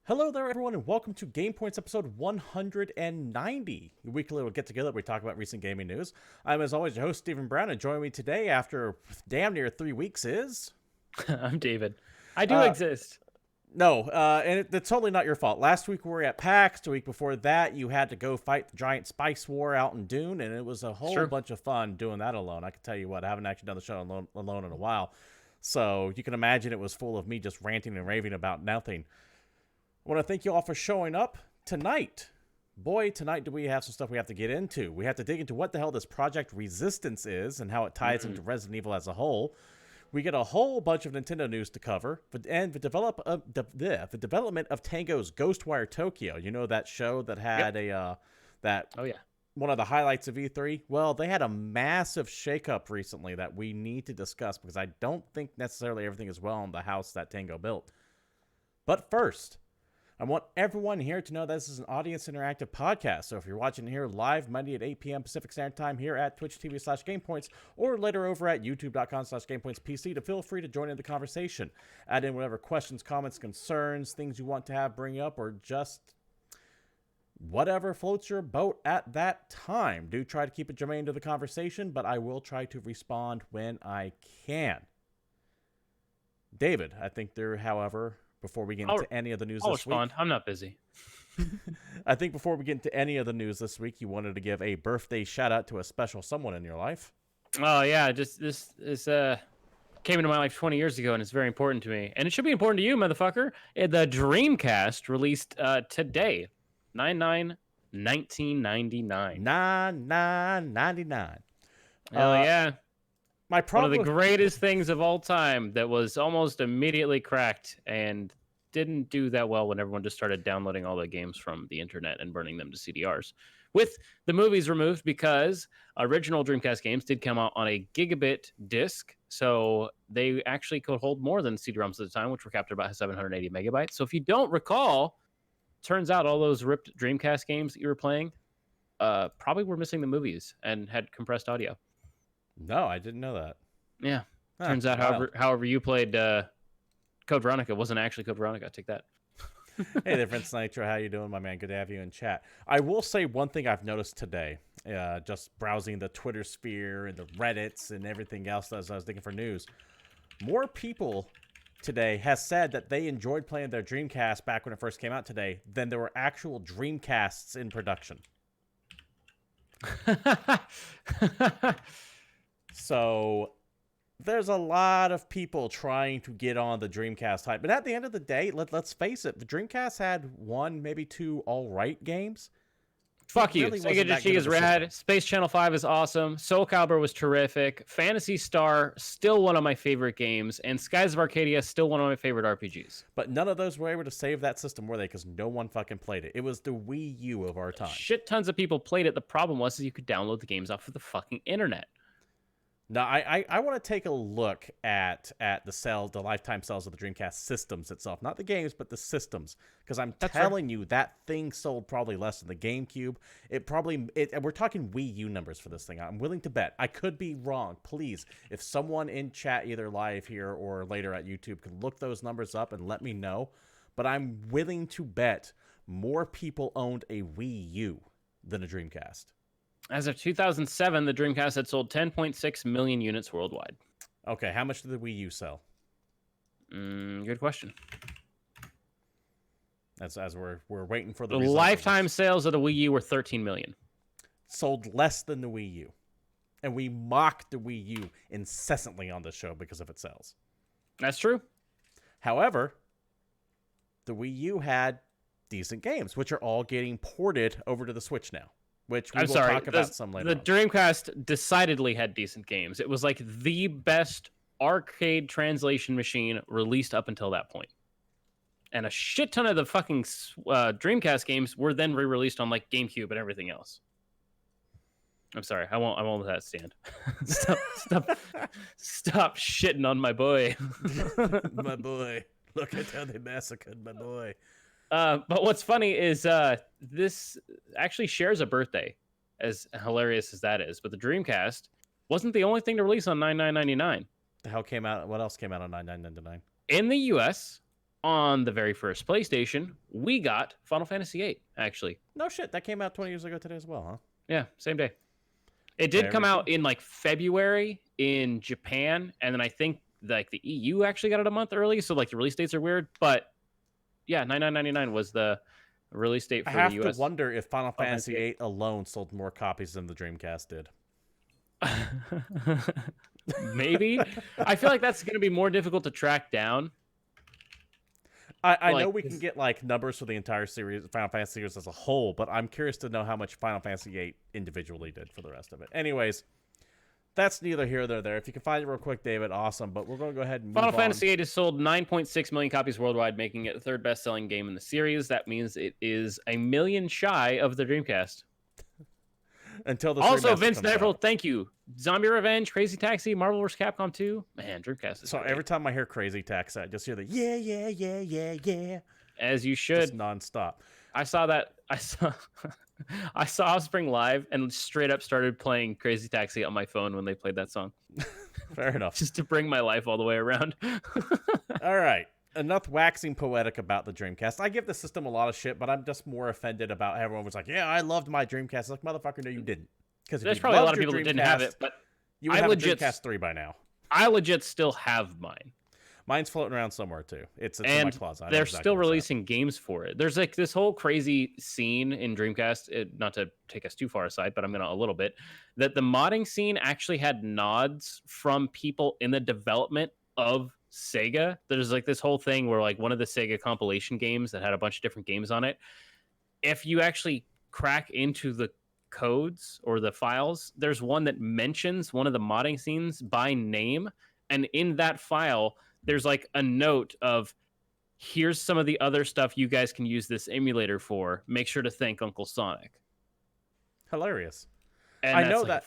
Hello there, everyone, and welcome to GamePoints episode 190, a weekly little get-together where we talk about recent gaming news. I'm, as always, your host, Stephen Brown, and joining me today after damn near 3 weeks is... I'm David. I do Uh, exist. it's totally not your fault. Last week we were at PAX. The week before that, you had to go fight the giant spice war out in Dune, and it was a whole bunch of fun doing that alone. I can tell you what, I haven't actually done the show alone in a while, so you can imagine it was full of me just ranting and raving about nothing. I want to thank you all for showing up tonight. Boy, tonight do we have some stuff we have to get into. We have to dig into what the hell this Project Resistance is and how it ties into Resident Evil as a whole. We get a whole bunch of Nintendo news to cover, and the development of Tango's Ghostwire Tokyo. You know that show that had one of the highlights of E3? Well, they had a massive shakeup recently that we need to discuss because I don't think necessarily everything is well in the house that Tango built. But first, I want everyone here to know this is an audience interactive podcast. So if you're watching here live Monday at 8 p.m. Pacific Standard Time here at Twitch TV/GamePoints or later over at YouTube.com/GamePointsPC, to feel free to join in the conversation. Add in whatever questions, comments, concerns, things you want to have bring up, or just whatever floats your boat at that time. Do try to keep it germane to the conversation, but I will try to respond when I can. David, I think however, before we get into any of the news this week. I'm not busy. I think before we get into any of the news this week, you wanted to give a birthday shout out to a special someone in your life. Oh yeah, just this came into my life 20 years ago, and it's very important to me, and it should be important to you, motherfucker. The Dreamcast released today, 9/9/1999. 9/9/99. Hell yeah! My problem One of the greatest things of all time that was almost immediately cracked and didn't do that well when everyone just started downloading all the games from the internet and burning them to CDRs. With the movies removed because original Dreamcast games did come out on a gigabit disc, so they actually could hold more than CD-ROMs at the time, which were capped at about 780 megabytes. So if you don't recall, turns out all those ripped Dreamcast games that you were playing probably were missing the movies and had compressed audio. No, I didn't know that. Yeah. Turns out, however you played Code Veronica wasn't actually Code Veronica. Take that. Hey there, Vince Nitro. How you doing, my man? Good to have you in chat. I will say one thing I've noticed today, just browsing the Twitter sphere and the Reddits and everything else as I was looking for news. More people today has said that they enjoyed playing their Dreamcast back when it first came out today than there were actual Dreamcasts in production. So there's a lot of people trying to get on the Dreamcast hype. But at the end of the day, let's face it, the Dreamcast had one, maybe two all-right games. Fuck you. Sega G is rad. Space Channel 5 is awesome. Soul Calibur was terrific. Phantasy Star, still one of my favorite games. And Skies of Arcadia, still one of my favorite RPGs. But none of those were able to save that system, were they? Because no one fucking played it. It was the Wii U of our time. Shit tons of people played it. The problem was you could download the games off of the fucking internet. Now, I want to take a look at the lifetime sales of the Dreamcast systems itself. Not the games, but the systems. Because That's telling you, that thing sold probably less than the GameCube. We're talking Wii U numbers for this thing. I'm willing to bet. I could be wrong. Please, if someone in chat, either live here or later at YouTube, can look those numbers up and let me know. But I'm willing to bet more people owned a Wii U than a Dreamcast. As of 2007, the Dreamcast had sold 10.6 million units worldwide. Okay, how much did the Wii U sell? Good question. As we're waiting for the lifetime sales of the Wii U were 13 million. Sold less than the Wii U. And we mock the Wii U incessantly on this show because of its sales. That's true. However, the Wii U had decent games, which are all getting ported over to the Switch now. Which we will talk about some later. The Dreamcast decidedly had decent games. It was like the best arcade translation machine released up until that point. And a shit ton of the fucking Dreamcast games were then re-released on like GameCube and everything else. I'm sorry, I won't let that stand. Stop shitting on my boy. My boy. Look at how they massacred my boy. But what's funny is this actually shares a birthday, as hilarious as that is. But the Dreamcast wasn't the only thing to release on 9/9/99. The hell came out? What else came out on 9/9/99? In the U.S., on the very first PlayStation, we got Final Fantasy VIII, actually. No shit, that came out 20 years ago today as well, huh? Yeah, same day. It did come out cool. in like February in Japan, and then I think like the EU actually got it a month early, so like the release dates are weird. But yeah, $99.99 was the release date for the US. I have to wonder if Final Fantasy VIII alone sold more copies than the Dreamcast did. Maybe. I feel like that's going to be more difficult to track down. I know we can get like numbers for the entire series, Final Fantasy series as a whole, but I'm curious to know how much Final Fantasy VIII individually did for the rest of it. Anyways, that's neither here nor there. If you can find it real quick, David, awesome. But we're going to go ahead and move on. Final Fantasy VIII has sold 9.6 million copies worldwide, making it the third best-selling game in the series. That means it is a million shy of the Dreamcast. Until the also, Vince Neville, thank you. Zombie Revenge, Crazy Taxi, Marvel vs. Capcom 2. Man, Dreamcast is so great. Every time I hear Crazy Taxi, I just hear the yeah. As you should. Just nonstop. I saw Offspring live and straight up started playing Crazy Taxi on my phone when they played that song. Fair enough. Just to bring my life all the way around. All right. Enough waxing poetic about the Dreamcast. I give the system a lot of shit, but I'm just more offended about everyone was like, yeah, I loved my Dreamcast. Like, motherfucker, no, you didn't. Because there's probably a lot of people that didn't have it, but you would have a Dreamcast 3 by now. I legit still have mine. Mine's floating around somewhere too. It's in my closet. They're still releasing games for it. There's like this whole crazy scene in Dreamcast, not to take us too far aside, but I'm going to a little bit, that the modding scene actually had nods from people in the development of Sega. There's like this whole thing where like one of the Sega compilation games that had a bunch of different games on it, if you actually crack into the codes or the files, there's one that mentions one of the modding scenes by name, and in that file there's like a note of, here's some of the other stuff you guys can use this emulator for. Make sure to thank Uncle Sonic. Hilarious. And I know that.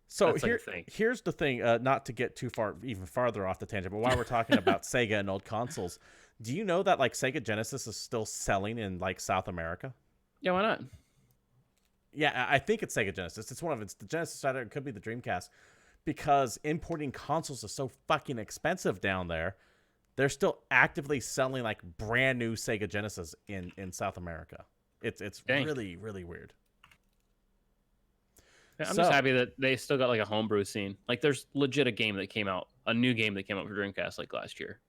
So here's the thing, not to get even farther off the tangent, but while we're talking about Sega and old consoles, do you know that like Sega Genesis is still selling in like South America? Yeah, why not? Yeah, I think it's Sega Genesis. It's one of it's the Genesis side, it could be the Dreamcast, because importing consoles is so fucking expensive down there. They're still actively selling like brand new Sega Genesis in South America. It's really, really weird. Yeah, I'm just happy that they still got like a homebrew scene. Like there's legit a new game that came out for Dreamcast like last year.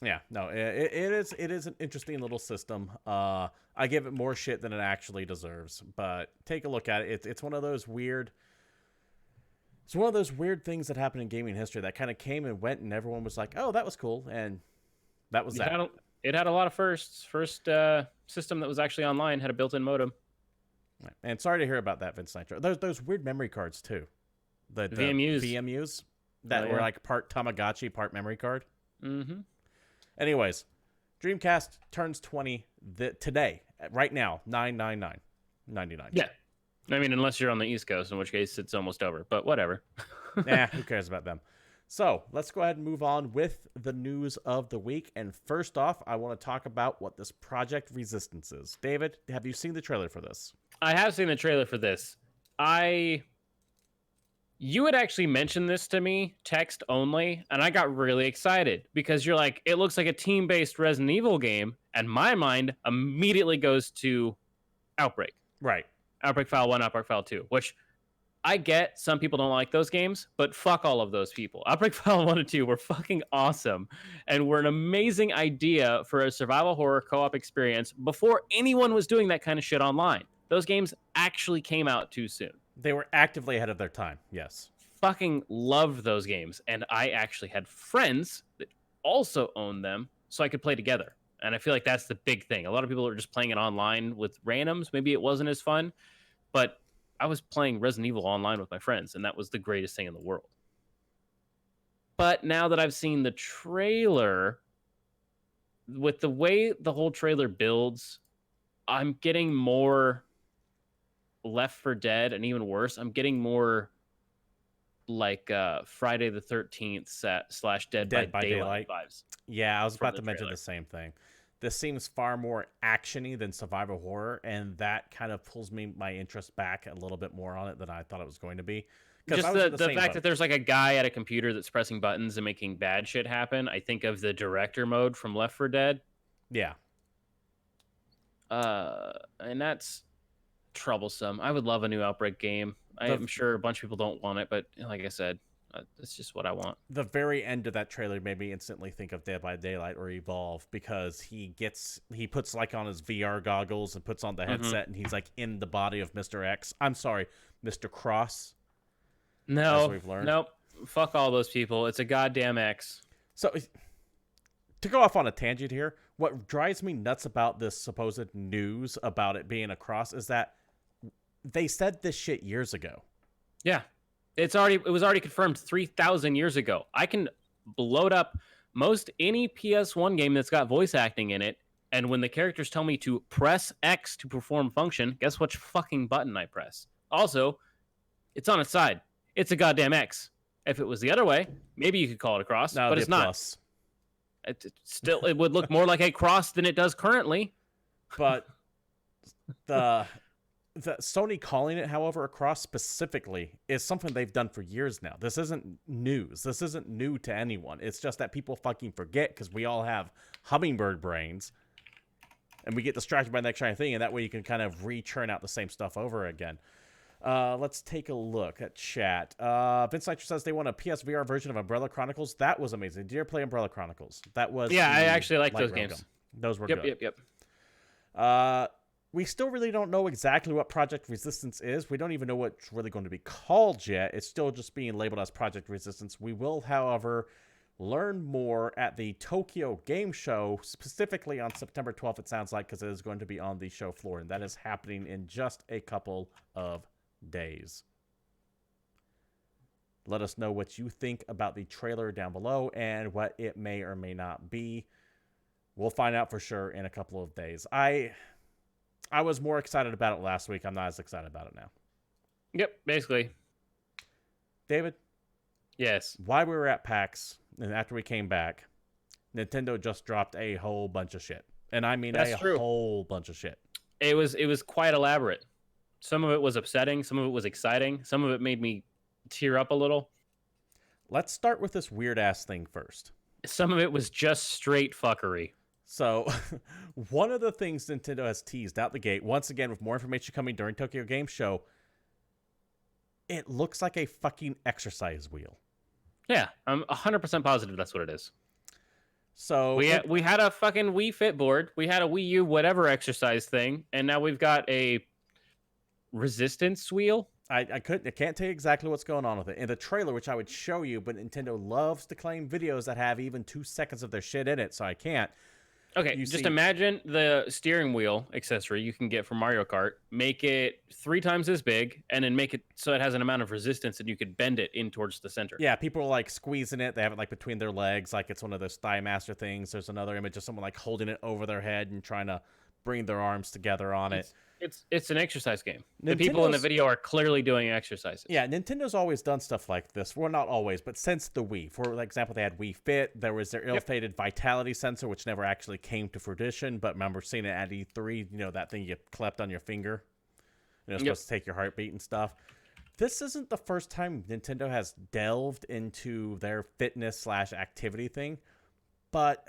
Yeah, no, it is an interesting little system. I give it more shit than it actually deserves, but take a look at it. It's one of those weird. It's one of those weird things that happened in gaming history that kind of came and went, and everyone was like, "Oh, that was cool," and that was that. It had a lot of firsts. First system that was actually online had a built-in modem. And sorry to hear about that, Vince Nitro. Those weird memory cards too, the VMUs that were like part Tamagotchi, part memory card. Mm-hmm. Anyways, Dreamcast turns 20 today, right now, $999.99. Yeah. I mean, unless you're on the East Coast, in which case it's almost over, but whatever. Nah, who cares about them? So let's go ahead and move on with the news of the week. And first off, I want to talk about what this Project Resistance is. David, have you seen the trailer for this? I have seen the trailer for this. You had actually mentioned this to me, text only, and I got really excited because you're like, it looks like a team-based Resident Evil game, and my mind immediately goes to Outbreak. Right. Outbreak File 1, Outbreak File 2, which I get some people don't like those games, but fuck all of those people. Outbreak File 1 and 2 were fucking awesome and were an amazing idea for a survival horror co-op experience before anyone was doing that kind of shit online. Those games actually came out too soon. They were actively ahead of their time, yes. Fucking loved those games, and I actually had friends that also owned them so I could play together. And I feel like that's the big thing. A lot of people are just playing it online with randoms. Maybe it wasn't as fun, but I was playing Resident Evil online with my friends, and that was the greatest thing in the world. But now that I've seen the trailer, with the way the whole trailer builds, I'm getting more Left 4 Dead, and even worse, I'm getting more like Friday the 13th / Dead by Daylight vibes. Yeah, I was about to mention the same thing. This seems far more action-y than survival horror, and that kind of pulls my interest back a little bit more on it than I thought it was going to be. Just the fact that there's like a guy at a computer that's pressing buttons and making bad shit happen. I think of the director mode from Left 4 Dead. Yeah. And that's troublesome. I would love a new Outbreak game. I'm sure a bunch of people don't want it, but like I said, that's just what I want. The very end of that trailer made me instantly think of Dead by Daylight or Evolve, because he puts like on his VR goggles and puts on the headset, and he's like in the body of Mr. X. I'm sorry, Mr. Cross. No, we've learned. Nope. Fuck all those people. It's a goddamn X. So, to go off on a tangent here, what drives me nuts about this supposed news about it being a cross is that they said this shit years ago. Yeah. It was already confirmed 3,000 years ago. I can load up most any PS1 game that's got voice acting in it, and when the characters tell me to press X to perform function, guess which fucking button I press? Also, it's on its side. It's a goddamn X. If it was the other way, maybe you could call it a cross, but it's not. Plus. It would look more like a cross than it does currently. But the Sony calling it, however, a cross specifically is something they've done for years now. This isn't news. This isn't new to anyone. It's just that people fucking forget because we all have hummingbird brains and we get distracted by the next shiny thing, and that way you can kind of re-churn out the same stuff over again. Let's take a look at chat. Vince Nitro says they want a PSVR version of Umbrella Chronicles. That was amazing. Did you ever play Umbrella Chronicles? That was I actually liked those games. Those were good. Yep. We still really don't know exactly what Project Resistance is. We don't even know what it's really going to be called yet. It's still just being labeled as Project Resistance. We will, however, learn more at the Tokyo Game Show, specifically on September 12th, it sounds like, because it is going to be on the show floor, and that is happening in just a couple of days. Let us know what you think about the trailer down below and what it may or may not be. We'll find out for sure in a couple of days. I was more excited about it last week. I'm not as excited about it now. Yep, basically. David? Yes. While we were at PAX, and after we came back, Nintendo just dropped a whole bunch of shit. And I mean whole bunch of shit. It was quite elaborate. Some of it was upsetting. Some of it was exciting. Some of it made me tear up a little. Let's start with this weird-ass thing first. Some of it was just straight fuckery. So, one of the things Nintendo has teased out the gate, once again with more information coming during Tokyo Game Show, it looks like a fucking exercise wheel. Yeah, I'm 100% positive that's what it is. So we had a fucking Wii Fit board, we had a Wii U whatever exercise thing, and now we've got a resistance wheel. I can't tell you exactly what's going on with it. In the trailer, which I would show you, but Nintendo loves to claim videos that have even 2 seconds of their shit in it, so I can't. Okay, just imagine the steering wheel accessory you can get from Mario Kart, make it 3 times as big, and then make it so it has an amount of resistance and you could bend it in towards the center. Yeah, people are like squeezing it. They have it like between their legs, like it's one of those Thigh Master things. There's another image of someone like holding it over their head and trying to bring their arms together on it. It's an exercise game. The people in the video are clearly doing exercises. Yeah, Nintendo's always done stuff like this. Well, not always, but since the Wii. For example, they had Wii Fit. There was their ill-fated vitality sensor, which never actually came to fruition. But remember seeing it at E3, you know, that thing you clapped on your finger? You know, supposed to take your heartbeat and stuff. This isn't the first time Nintendo has delved into their fitness/activity thing, but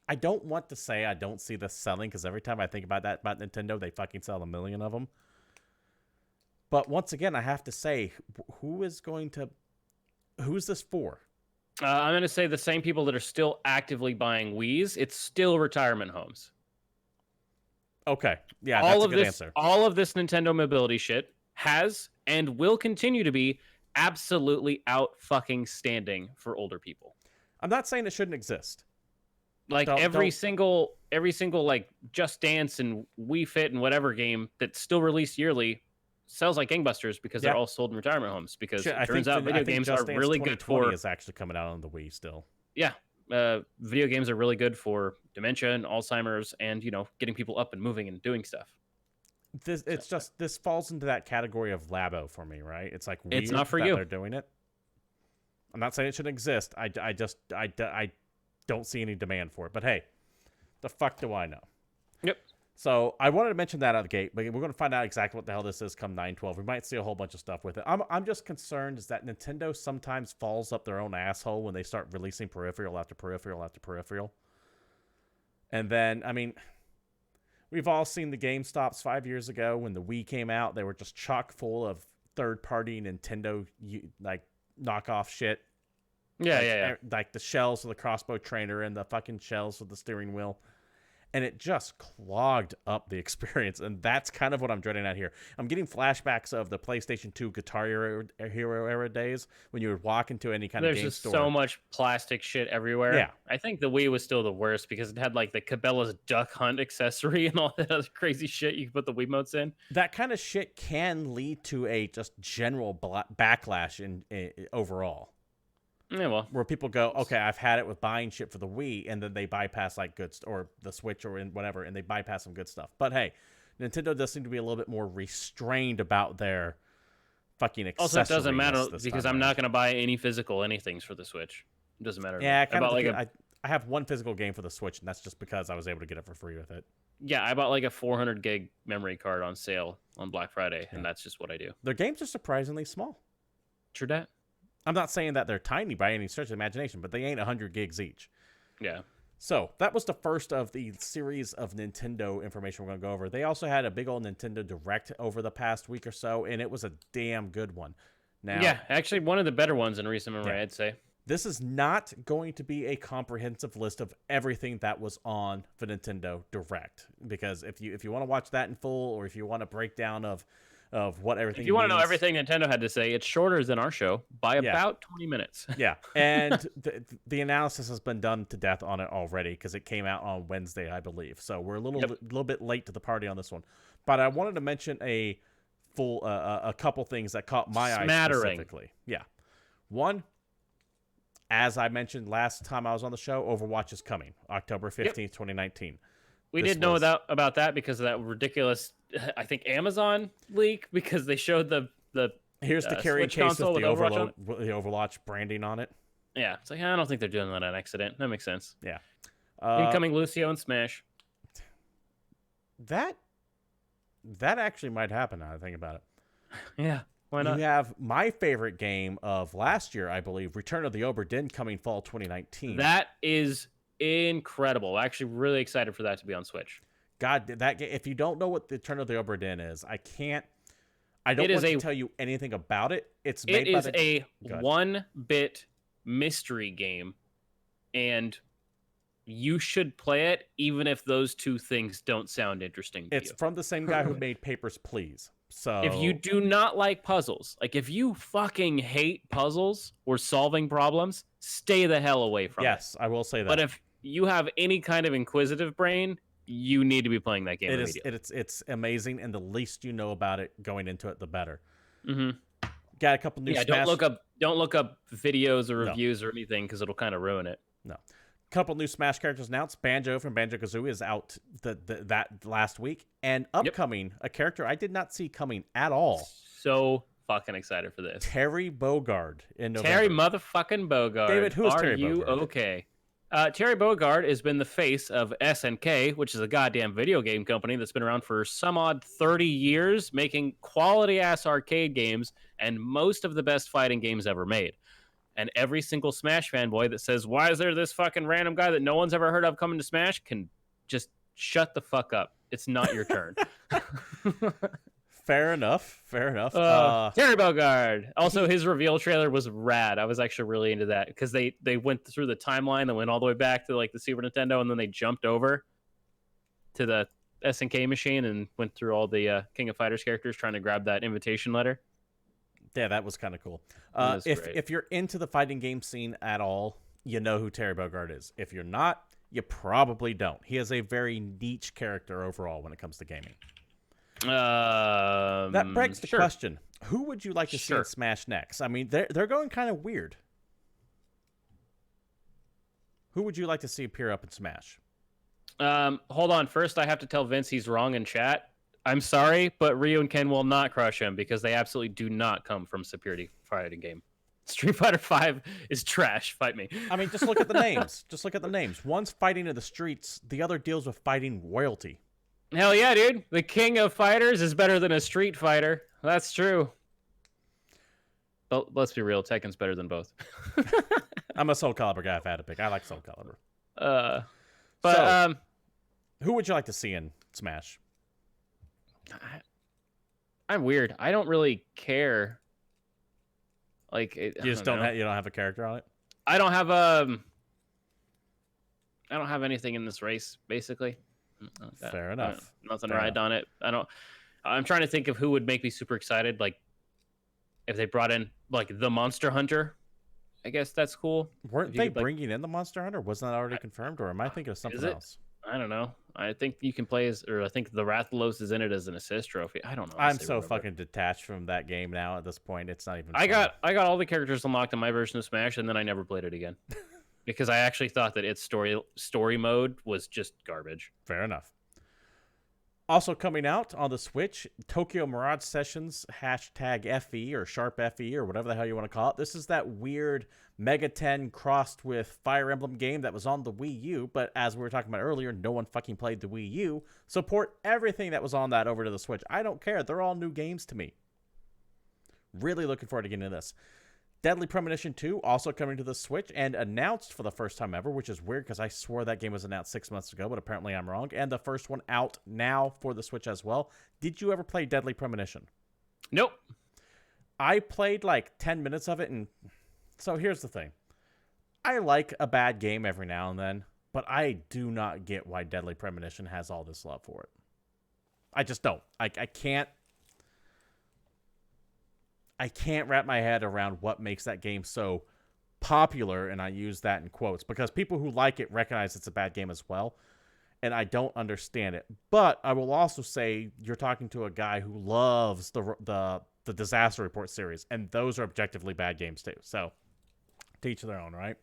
I don't want to say I don't see this selling, because every time I think about that about Nintendo, they fucking sell 1 million of them. But once again, I have to say, who's this for? I'm going to say the same people that are still actively buying Wiis. It's still retirement homes. Okay. Yeah, that's a good answer. All of this Nintendo mobility shit has and will continue to be absolutely out fucking standing for older people. I'm not saying it shouldn't exist. Like every single like Just Dance and Wii Fit and whatever game that's still released yearly sells like gangbusters because they're all sold in retirement homes. Because it turns out video games are really good for. Is actually coming out on the Wii still. Yeah, video games are really good for dementia and Alzheimer's, and getting people up and moving and doing stuff. This falls into that category of labo for me, right? It's like weird it's not for that you. They're doing it. I'm not saying it shouldn't exist. I don't see any demand for it. But hey, the fuck do I know? Yep. So I wanted to mention that out of the gate, but we're going to find out exactly what the hell this is come 9/12. We might see a whole bunch of stuff with it. I'm just concerned is that Nintendo sometimes falls up their own asshole when they start releasing peripheral after peripheral after peripheral. And then, I mean, we've all seen the GameStops 5 years ago when the Wii came out. They were just chock full of third-party Nintendo like knockoff shit. Yeah. Like the shells of the crossbow trainer and the fucking shells of the steering wheel. And it just clogged up the experience. And that's kind of what I'm dreading out here. I'm getting flashbacks of the PlayStation 2 Guitar Hero era days when you would walk into any kind of game store. There's just so much plastic shit everywhere. Yeah. I think the Wii was still the worst because it had like the Cabela's duck hunt accessory and all that other crazy shit you could put the Wiimotes in. That kind of shit can lead to a just general backlash in overall. Yeah, well, where people go, okay, I've had it with buying shit for the Wii, and then they bypass like or the Switch or whatever, and they bypass some good stuff. But hey, Nintendo does seem to be a little bit more restrained about their fucking accessories. Also, it doesn't matter because I'm not going to buy any physical anythings for the Switch. It doesn't matter. Yeah, I have one physical game for the Switch, and that's just because I was able to get it for free with it. Yeah, I bought like a 400 gig memory card on sale on Black Friday, and that's just what I do. Their games are surprisingly small. True that. I'm not saying that they're tiny by any stretch of the imagination, but they ain't 100 gigs each. Yeah. So that was the first of the series of Nintendo information we're going to go over. They also had a big old Nintendo Direct over the past week or so, and it was a damn good one. Now, yeah, actually one of the better ones in recent memory, I'd say. This is not going to be a comprehensive list of everything that was on the Nintendo Direct, because if you want to watch that in full, or if you want a breakdown of what everything if you want means, to know everything Nintendo had to say, it's shorter than our show by about 20 minutes. Yeah, and the analysis has been done to death on it already because it came out on Wednesday, I believe. So we're a little bit late to the party on this one. But I wanted to mention a couple things that caught my eye specifically. Yeah. One, as I mentioned last time I was on the show, Overwatch is coming October 15th, 2019. We did know about that because of that ridiculous, I think, Amazon leak, because they showed the here's the carrying case with the Overwatch branding on it. Yeah, it's like, I don't think they're doing that on accident. That makes sense. Yeah. Incoming Lucio and Smash. That actually might happen now I think about it. Yeah, why not? You have my favorite game of last year, I believe, Return of the Obra Dinn, coming fall 2019. That is incredible. Actually really excited for that to be on Switch. God, that game, if you don't know what the Return of the Obra Dinn is, I don't want to tell you anything about it. It is a 1-bit mystery game, and you should play it even if those two things don't sound interesting to you. It's from the same guy who made Papers, Please. So if you do not like puzzles, like if you fucking hate puzzles or solving problems, stay the hell away from it. Yes, I will say that. But if you have any kind of inquisitive brain, you need to be playing that game immediately. It's amazing, and the least you know about it going into it, the better. Mm-hmm. Got a couple new Smash... Don't look up videos or reviews or anything, because it'll kind of ruin it. No. Couple new Smash characters announced. Banjo from Banjo-Kazooie is out that last week. And upcoming, a character I did not see coming at all. So fucking excited for this. Terry Bogard in November. Terry motherfucking Bogard. David, who is Terry Bogard? Are you okay? Terry Bogard has been the face of SNK, which is a goddamn video game company that's been around for some odd 30 years, making quality-ass arcade games and most of the best fighting games ever made. And every single Smash fanboy that says, why is there this fucking random guy that no one's ever heard of coming to Smash, can just shut the fuck up. It's not your turn. Fair enough. Terry Bogard. Also, his reveal trailer was rad. I was actually really into that because they went through the timeline that went all the way back to like the Super Nintendo, and then they jumped over to the SNK machine and went through all the King of Fighters characters trying to grab that invitation letter. Yeah, that was kind of cool. If you're into the fighting game scene at all, you know who Terry Bogard is. If you're not, you probably don't. He is a very niche character overall when it comes to gaming. That begs the question: who would you like to see in Smash next? I mean, they're going kind of weird. Who would you like to see appear up in Smash? Hold on. First, I have to tell Vince he's wrong in chat. I'm sorry, but Ryu and Ken will not crush him because they absolutely do not come from Superiority Fighting game. Street Fighter V is trash. Fight me. I mean, just look at the names. Just look at the names. One's fighting in the streets. The other deals with fighting royalty. Hell yeah, dude. The king of fighters is better than a Street Fighter. That's true. But let's be real, Tekken's better than both. I'm a Soul Calibur guy if I had to pick. I like Soul Calibur. But who would you like to see in Smash? I'm weird. I don't really care. Like you just don't have a character on it? I don't have anything in this race, basically. Fair enough. Nothing to ride on it. I'm trying to think of who would make me super excited. Like if they brought in like the Monster Hunter, I guess that's cool. Weren't they bringing in the Monster Hunter? Wasn't that already confirmed, or am I thinking of something else? I don't know. I think you can play I think the Rathalos is in it as an assist trophy. I don't know. I'm so fucking detached from that game now at this point. It's not even fun. I got all the characters unlocked in my version of Smash, and then I never played it again. Because I actually thought that its story mode was just garbage. Fair enough. Also coming out on the Switch, Tokyo Mirage Sessions #FE or Sharp FE or whatever the hell you want to call it. This is that weird Mega 10 crossed with Fire Emblem game that was on the Wii U, but as we were talking about earlier, no one fucking played the Wii U. So port everything that was on that over to the Switch. I don't care. They're all new games to me. Really looking forward to getting into this. Deadly Premonition 2 also coming to the Switch and announced for the first time ever, which is weird because I swore that game was announced 6 months ago, but apparently I'm wrong. And the first one out now for the Switch as well. Did you ever play Deadly Premonition? Nope. I played like 10 minutes of it, and so here's the thing. I like a bad game every now and then, but I do not get why Deadly Premonition has all this love for it. I just don't. I can't wrap my head around what makes that game so popular, and I use that in quotes, because people who like it recognize it's a bad game as well, and I don't understand it. But I will also say you're talking to a guy who loves the Disaster Report series, and those are objectively bad games too. So, to each their own, right?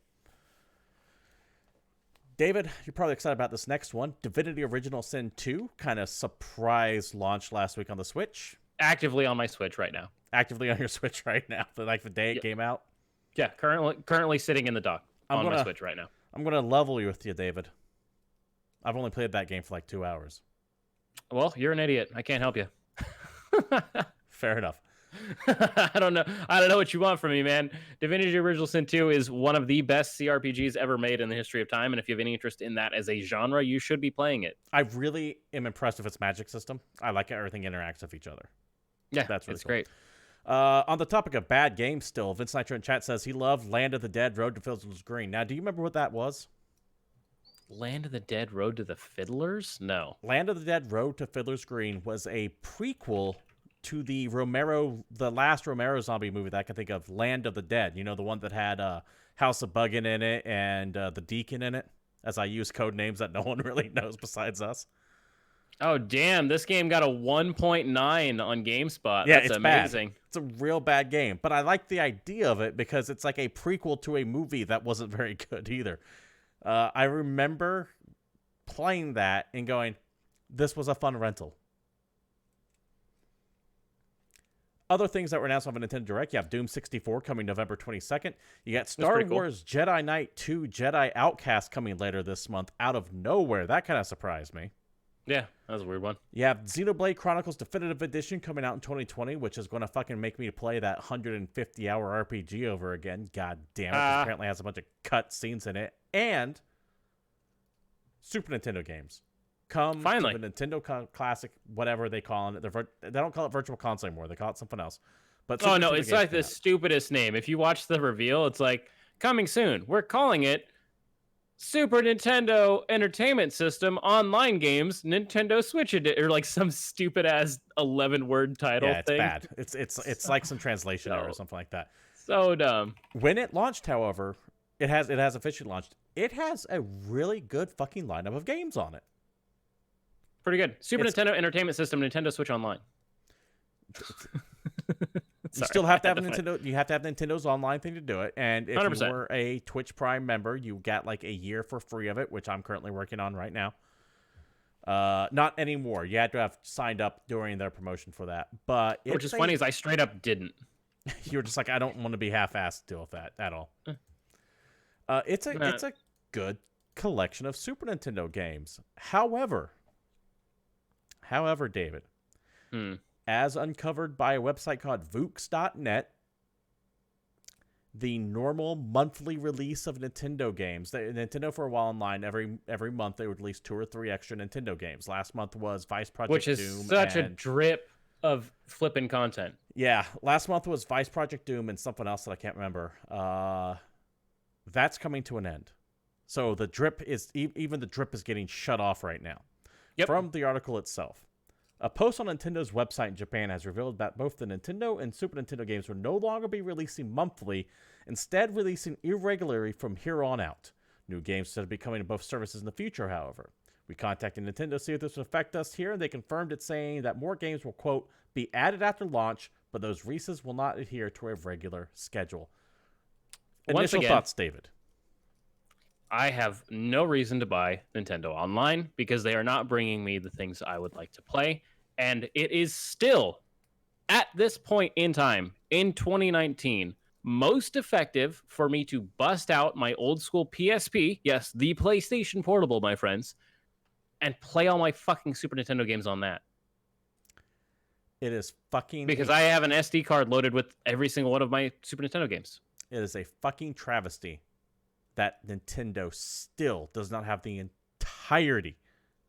David, you're probably excited about this next one. Divinity Original Sin 2, kind of surprise launch last week on the Switch. Actively on my Switch right now. Actively on your Switch right now, like the day it came out? Yeah, currently sitting in the dock on my Switch right now. I'm going to level you with you, David. I've only played that game for like 2 hours. Well, you're an idiot. I can't help you. Fair enough. I don't know what you want from me, man. Divinity Original Sin 2 is one of the best CRPGs ever made in the history of time, and if you have any interest in that as a genre, you should be playing it. I really am impressed with its magic system. I like how everything interacts with each other. Yeah, that's really it's cool. Great. On the topic of bad games still, Vince Nitro in chat says he loved Land of the Dead, Road to Fiddler's Green. Now, do you remember what that was? Land of the Dead, Road to the Fiddlers? No. Land of the Dead, Road to Fiddler's Green was a prequel to the last Romero zombie movie that I can think of, Land of the Dead. You know, the one that had House of Buggin in it and the Deacon in it, as I use code names that no one really knows besides us. Oh, damn. This game got a 1.9 on GameSpot. Yeah, That's it's amazing. Bad. It's a real bad game. But I like the idea of it because it's like a prequel to a movie that wasn't very good either. I remember playing that and going, this was a fun rental. Other things that were announced on the Nintendo Direct, you have Doom 64 coming November 22nd. You got Star Wars Jedi Knight 2 Jedi Outcast coming later this month out of nowhere. That kind of surprised me. Yeah, that was a weird one. You have Xenoblade Chronicles Definitive Edition coming out in 2020, which is going to fucking make me play that 150-hour RPG over again. God damn it. Apparently has a bunch of cut scenes in it. And Super Nintendo games. Finally. To the Nintendo Classic, whatever they call it. They don't call it Virtual Console anymore. They call it something else. But Super Nintendo it's like the stupidest name. If you watch the reveal, it's like, coming soon. We're calling it Super Nintendo Entertainment System Online Games Nintendo Switch Edition, or like some stupid ass 11-word title thing. Yeah, it's bad. It's like some translation error or something like that. So dumb. When it launched, however, it has officially launched. It has a really good fucking lineup of games on it. Pretty good. Nintendo Entertainment System, Nintendo Switch Online. You still have to have Nintendo. You have to have Nintendo's online thing to do it. And if 100%. you were a Twitch Prime member, you got like a year for free of it, which I'm currently working on right now. Not anymore. You had to have signed up during their promotion for that. But which is funny is I straight up didn't. You were just like, I don't want to be half-assed to deal with that at all. It's a good collection of Super Nintendo games. However, However, David, as uncovered by a website called Vooks.net, the normal monthly release of Nintendo games. Nintendo for a while online, every month they would release 2 or 3 extra Nintendo games. Last month was Vice Project Doom. Which is such a drip of flipping content. Yeah, last month was Vice Project Doom and something else that I can't remember. That's coming to an end. So the drip is, even the drip is getting shut off right now. Yep. From the article itself. A post on Nintendo's website in Japan has revealed that both the Nintendo and Super Nintendo games will no longer be releasing monthly, instead releasing irregularly from here on out. New games instead of be coming to both services in the future, however. We contacted Nintendo to see if this would affect us here, and they confirmed it, saying that more games will, quote, be added after launch, but those releases will not adhere to a regular schedule. Initial thoughts, David? I have no reason to buy Nintendo Online because they are not bringing me the things I would like to play. And it is still, at this point in time, in 2019, most effective for me to bust out my old school PSP, yes, the PlayStation Portable, my friends, and play all my fucking Super Nintendo games on that. It is fucking... Because I have an SD card loaded with every single one of my Super Nintendo games. It is a fucking travesty that Nintendo still does not have the entirety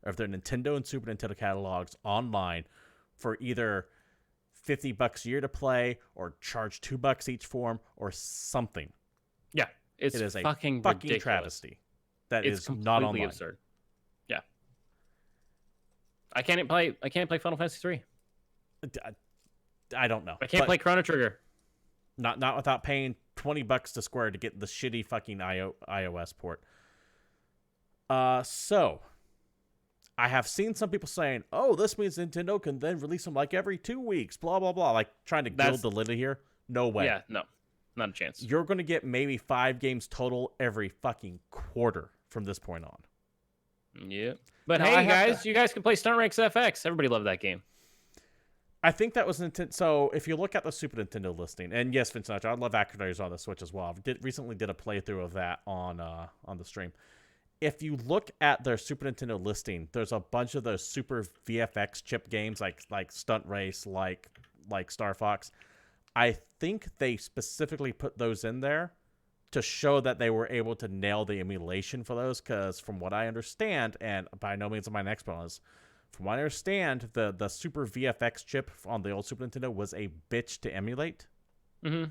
of their Nintendo and Super Nintendo catalogs online for either $50 a year to play or charge $2 each form or something. Yeah, it is a fucking travesty. That it's is not online. Completely absurd. Yeah, I can't play Final Fantasy 3. I don't know. I can't play Chrono Trigger. Not without paying $20 to Square to get the shitty fucking iOS port. So I have seen some people saying, "Oh, this means Nintendo can then release them like every 2 weeks." Blah blah blah, like trying to gild the lid here. No way. Yeah, no, not a chance. You're going to get maybe 5 games total every fucking quarter from this point on. Yeah, but now, hey guys, you guys can play Stunt Ranks FX. Everybody loved that game. I think that was Nintendo. So if you look at the Super Nintendo listing, and yes, Vincent, I love Acrobators on the Switch as well. I recently did a playthrough of that on the stream. If you look at their Super Nintendo listing, there's a bunch of those Super VFX chip games like Stunt Race, like Star Fox. I think they specifically put those in there to show that they were able to nail the emulation for those. Because from what I understand, and by no means am I an expert on this, from what I understand, the Super VFX chip on the old Super Nintendo was a bitch to emulate. Mm-hmm.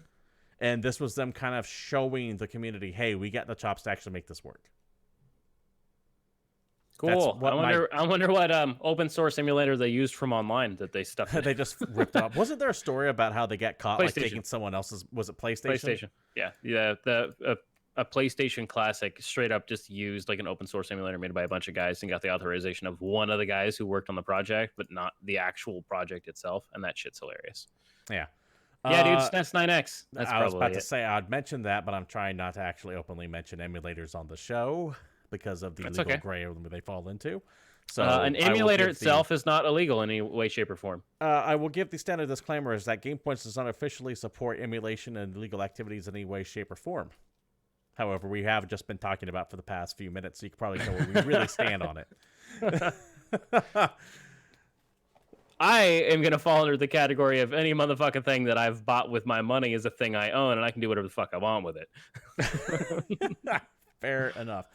And this was them kind of showing the community, hey, we got the chops to actually make this work. Cool. I wonder what open source emulator they used from online that they stuck. They just ripped off. Wasn't there a story about how they got caught like taking someone else's? Was it PlayStation? Yeah. A PlayStation Classic straight up just used like an open source emulator made by a bunch of guys and got the authorization of one of the guys who worked on the project, but not the actual project itself. And that shit's hilarious. Yeah. Yeah, dude, SNES 9X. That's I was about to say I'd mention that, but I'm trying not to actually openly mention emulators on the show because of the legal gray area they fall into. So an emulator itself is not illegal in any way, shape, or form. I will give the standard disclaimer is that GamePoints does not officially support emulation and illegal activities in any way, shape, or form. However, we have just been talking about for the past few minutes, so you can probably know where we really stand on it. I am going to fall under the category of any motherfucking thing that I've bought with my money is a thing I own, and I can do whatever the fuck I want with it. Fair enough.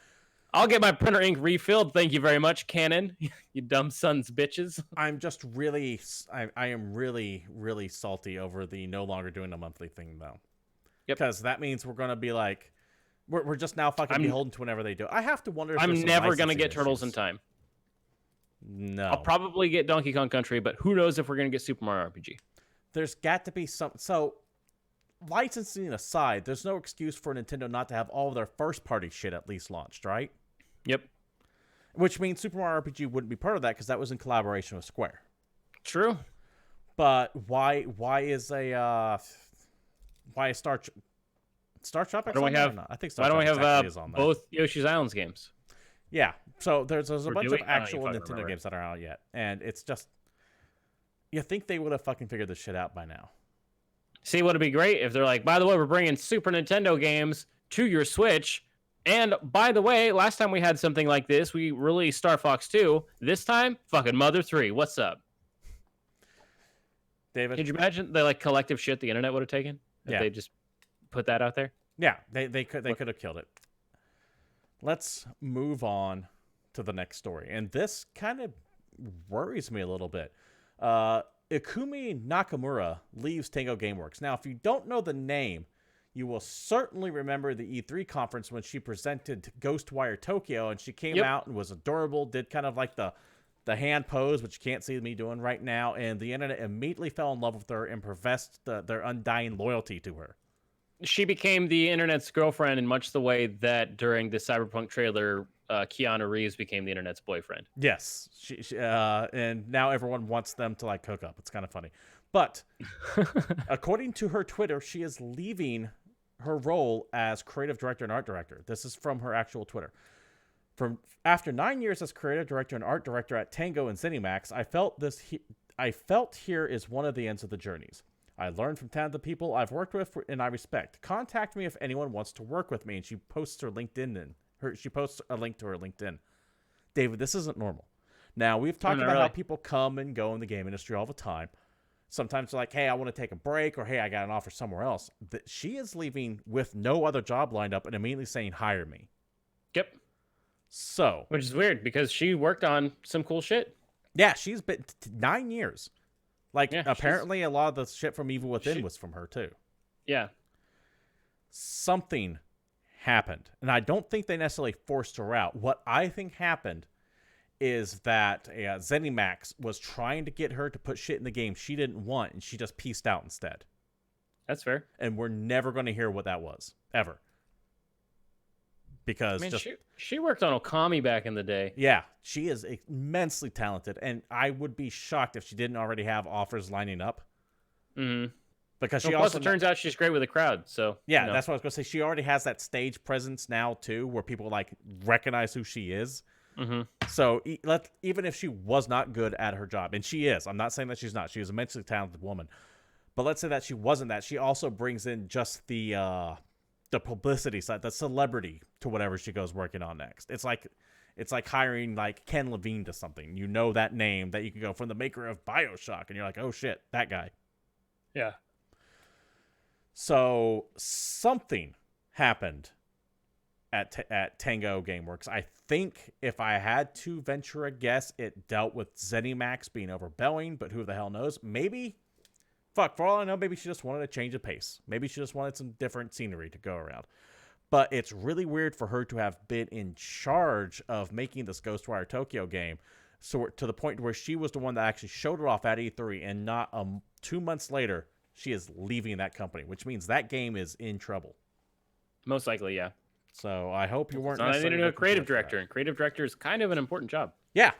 I'll get my printer ink refilled. Thank you very much, Canon. You dumb sons bitches. I'm just really, I am really, really salty over the no longer doing a monthly thing, though. Yep. Because that means we're going to be like, we're just now fucking beholden to whenever they do. I have to wonder if I'm never going to get Turtles in time. No. I'll probably get Donkey Kong Country, but who knows if we're going to get Super Mario RPG. There's got to be some... So, licensing aside, there's no excuse for Nintendo not to have all of their first-party shit at least launched, right? Yep. Which means Super Mario RPG wouldn't be part of that because that was in collaboration with Square. True. But why is Star Tropics on there or not? I think Star Tropics is on there. Both Yoshi's Islands games? Yeah, so there's a bunch of actual Nintendo games that aren't out yet, and it's just you think they would have fucking figured this shit out by now. See, would it be great if they're like, by the way, we're bringing Super Nintendo games to your Switch, And by the way, last time we had something like this, we released Star Fox 2. This time, fucking Mother 3. What's up? David? Could you imagine the like collective shit the internet would have taken if they just put that out there? Yeah, they could have killed it. Let's move on to the next story. And this kind of worries me a little bit. Ikumi Nakamura leaves Tango Gameworks. Now, if you don't know the name, you will certainly remember the E3 conference when she presented Ghostwire Tokyo, and she came out and was adorable, did kind of like the hand pose, which you can't see me doing right now, and the internet immediately fell in love with her and professed their undying loyalty to her. She became the internet's girlfriend in much the way that during the Cyberpunk trailer, Keanu Reeves became the internet's boyfriend. Yes, and now everyone wants them to like hook up. It's kind of funny. But according to her Twitter, she is leaving her role as creative director and art director. This is from her actual Twitter. After 9 years as creative director and art director at Tango and ZeniMax, I felt here is one of the ends of the journeys. I learned from talented people I've worked with and I respect. Contact me if anyone wants to work with me. And she posts her LinkedIn she posts a link to her LinkedIn. David, this isn't normal. Now, we've talked about how people come and go in the game industry all the time. Sometimes they're like, hey, I want to take a break, or hey, I got an offer somewhere else. She is leaving with no other job lined up and immediately saying, hire me. Yep. So. Which is weird because she worked on some cool shit. Yeah, she's been 9 years. Like, apparently a lot of the shit from Evil Within was from her, too. Yeah. Something happened. And I don't think they necessarily forced her out. What I think happened is that ZeniMax was trying to get her to put shit in the game she didn't want, and she just pieced out instead. That's fair. And we're never going to hear what that was, ever. Because she worked on Okami back in the day. Yeah, she is immensely talented, and I would be shocked if she didn't already have offers lining up. Mm-hmm. Because plus it turns out she's great with a crowd. So yeah, that's what I was going to say. She already has that stage presence now too, where people like recognize who she is. Mm-hmm. So even if she was not good at her job, and she is, I'm not saying that she's not. She is an immensely talented woman. But let's say that she wasn't that. She also brings in just the publicity side, the celebrity to whatever she goes working on next. It's like hiring like Ken Levine to something. You know that name that you can go from the maker of BioShock, and you're like, oh shit, that guy. Yeah. So something happened at Tango Gameworks. I think if I had to venture a guess, it dealt with ZeniMax being overbilling, but who the hell knows? Maybe, for all I know, maybe she just wanted a change of pace. Maybe she just wanted some different scenery to go around. But it's really weird for her to have been in charge of making this Ghostwire Tokyo game, so to the point where she was the one that actually showed it off at E3, and not 2 months later, she is leaving that company, which means that game is in trouble. Most likely, yeah. So I hope you weren't. I need to know a creative director, and creative director is kind of an important job. Yeah,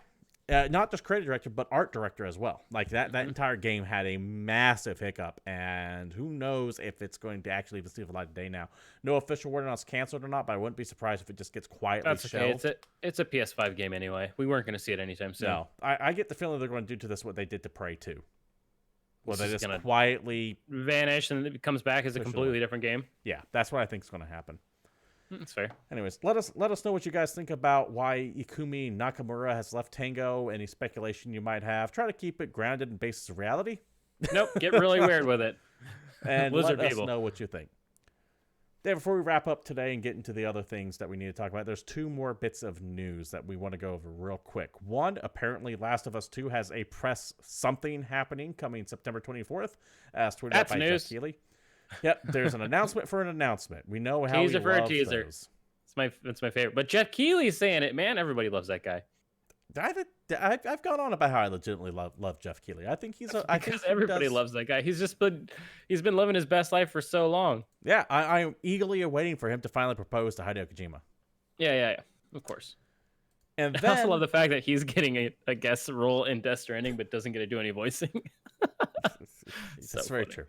not just creative director, but art director as well. Like that entire game had a massive hiccup, and who knows if it's going to actually see the light of day now. No official word on it's canceled or not, but I wouldn't be surprised if it just gets quietly shelved. Okay. It's a PS5 game anyway. We weren't going to see it anytime soon. No, I get the feeling they're going to do to this what they did to Prey 2. Well, they just quietly vanish and it comes back as a completely different game. Yeah, that's what I think is going to happen. That's fair. Anyways, let us know what you guys think about why Ikumi Nakamura has left Tango. Any speculation you might have. Try to keep it grounded in basis of reality. Nope, get really weird with it. And let us know what you think. Dave, before we wrap up today and get into the other things that we need to talk about, there's 2 more bits of news that we want to go over real quick. One, apparently Last of Us 2 has a press something happening coming September 24th, as tweeted out by Jeff Keighley. Yep, there's an announcement for an announcement. We know how teaser we for love a teaser. those. It's my favorite. But Jeff Keighley's saying it, man. Everybody loves that guy. I've gone on about how I legitimately love Jeff Keighley. I think he's because everybody loves that guy. He's been living his best life for so long. Yeah, I'm eagerly awaiting for him to finally propose to Hideo Kojima. Yeah, of course. And I also love the fact that he's getting a guest role in Death Stranding, but doesn't get to do any voicing. That's very true.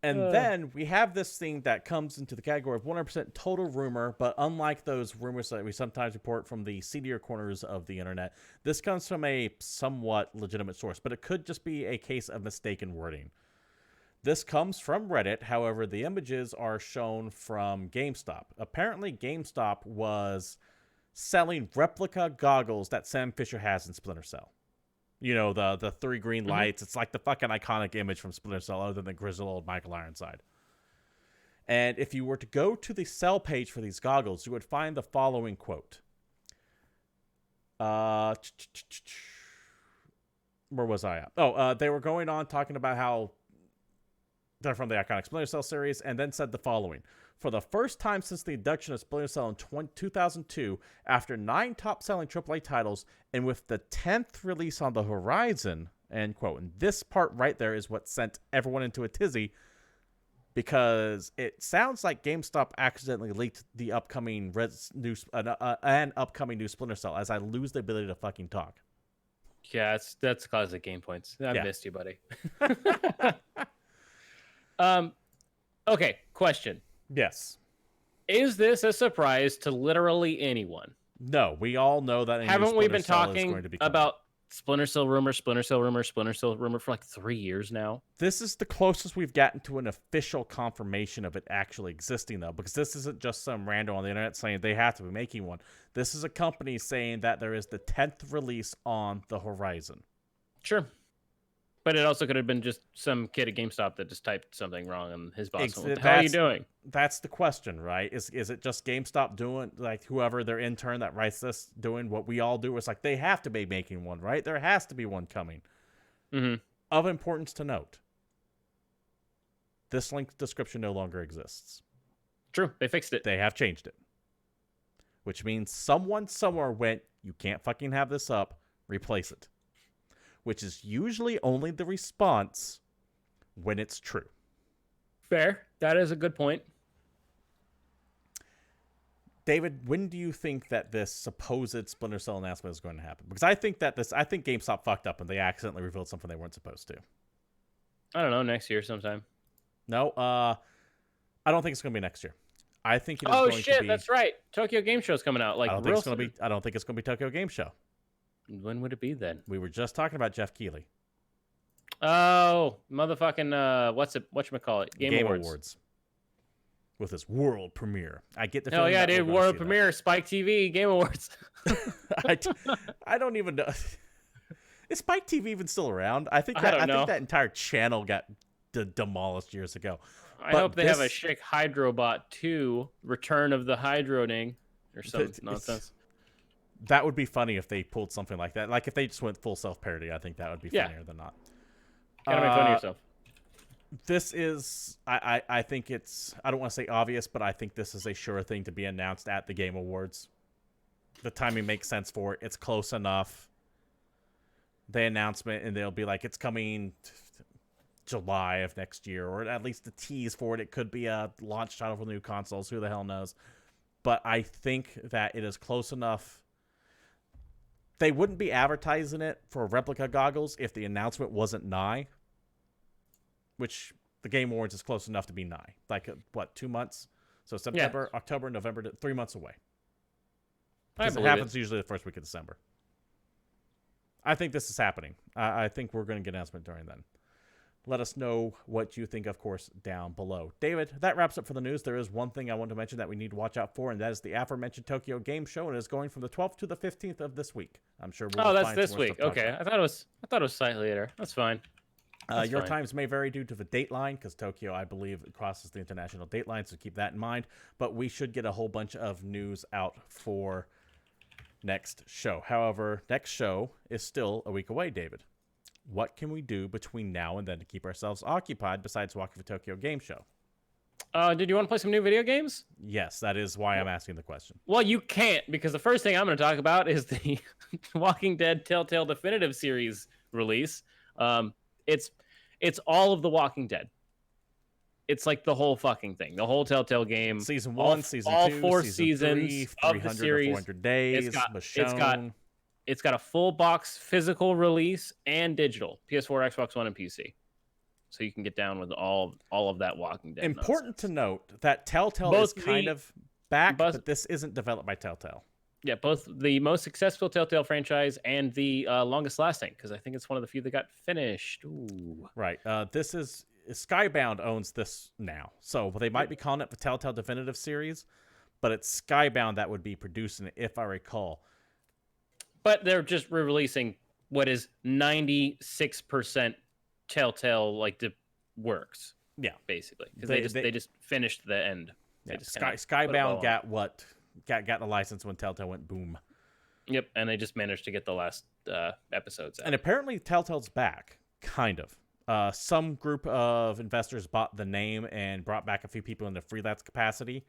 And then we have this thing that comes into the category of 100% total rumor, but unlike those rumors that we sometimes report from the seedier corners of the internet, this comes from a somewhat legitimate source, but it could just be a case of mistaken wording. This comes from Reddit. However, the images are shown from GameStop. Apparently, GameStop was selling replica goggles that Sam Fisher has in Splinter Cell. You know, the three green lights. It's like the fucking iconic image from Splinter Cell, other than the grizzled old Michael Ironside. And if you were to go to the sell page for these goggles, you would find the following quote. Where was I at? Oh, they were going on talking about how they're from the iconic Splinter Cell series, and then said the following. For the first time since the induction of Splinter Cell in 2002, after 9 top-selling AAA titles, and with the 10th release on the horizon, end quote. And this part right there is what sent everyone into a tizzy, because it sounds like GameStop accidentally leaked the upcoming upcoming new Splinter Cell, as I lose the ability to fucking talk. Yeah, that's classic GamePoints. I missed you, buddy. Okay, question. Yes. Is this a surprise to literally anyone? No, we all know that. Haven't we been talking about Splinter Cell rumor for like 3 years now? This is the closest we've gotten to an official confirmation of it actually existing, though, because this isn't just some rando on the internet saying they have to be making one. This is a company saying that there is the 10th release on the horizon. Sure. But it also could have been just some kid at GameStop that just typed something wrong, and his boss went, "What the hell are you doing?" That's the question, right? Is it just GameStop doing, like, whoever their intern that writes this doing what we all do? It's like they have to be making one, right? There has to be one coming. Mm-hmm. Of importance to note, this link description no longer exists. True, they fixed it. They have changed it, which means someone somewhere went, "You can't fucking have this up. Replace it." Which is usually only the response when it's true. Fair. That is a good point. David, when do you think that this supposed Splinter Cell announcement is going to happen? Because I think GameStop fucked up and they accidentally revealed something they weren't supposed to. I don't know, next year sometime. No, I don't think it's going to be next year. I think it is going to be... that's right. Tokyo Game Show is coming out. Like, I don't think it's going to be Tokyo Game Show. When would it be then? We were just talking about Jeff Keighley. Oh, motherfucking whatchamacallit? Game Awards. With his world premiere. I get the feeling. Oh yeah, dude, world premiere, Spike TV, Game Awards. I don't even know. Is Spike TV even still around? I think that entire channel got demolished years ago. I hope they have a Chic Hydrobot 2, Return of the Hydroning, or some nonsense. That would be funny if they pulled something like that. Like if they just went full self-parody, I think that would be funnier than not. Gotta make fun of yourself. This is, I think it's, I don't want to say obvious, but I think this is a sure thing to be announced at the Game Awards. The timing makes sense for it. It's close enough. The announcement, and they'll be like, it's coming July of next year, or at least the tease for it. It could be a launch title for the new consoles. Who the hell knows? But I think that it is close enough. They wouldn't be advertising it for replica goggles if the announcement wasn't nigh. Which the Game Awards is close enough to be nigh. Like, 2 months? So September, October, November, 3 months away. Because it happens usually the first week of December. I think this is happening. I think we're going to get an announcement during then. Let us know what you think, of course, down below. David, that wraps up for the news. There is one thing I want to mention that we need to watch out for, and that is the aforementioned Tokyo Game Show, and it is going from the 12th to the 15th of this week. I'm sure we'll that's this week. Okay. I thought it was slightly later. That's fine. Your times may vary due to the dateline, because Tokyo, I believe, crosses the international dateline, so keep that in mind. But we should get a whole bunch of news out for next show. However, next show is still a week away, David. What can we do between now and then to keep ourselves occupied besides walking for Tokyo Game Show? Did you want to play some new video games? Yes, that is why I'm asking the question. Well, you can't, because the first thing I'm going to talk about is the Walking Dead Telltale Definitive Series release. It's all of the Walking Dead. It's like the whole fucking thing. The whole Telltale game. Season 1, Season 2, all 4 season seasons 3, of the series. 400 days, It's got a full box physical release and digital. PS4, Xbox One, and PC. So you can get down with all of that Walking Dead. Important to note that Telltale is kind of back, but this isn't developed by Telltale. Yeah, both the most successful Telltale franchise and the longest lasting, because I think it's one of the few that got finished. Ooh. Right. This is Skybound owns this now, so they might be calling it the Telltale Definitive Series, but it's Skybound that would be producing it, if I recall. But they're just re-releasing what is 96% Telltale like the works. Yeah, basically, because they just finished the end. Yeah, Skybound got the license when Telltale went boom. Yep, and they just managed to get the last episodes out. And apparently Telltale's back, kind of. Some group of investors bought the name and brought back a few people in the freelance capacity.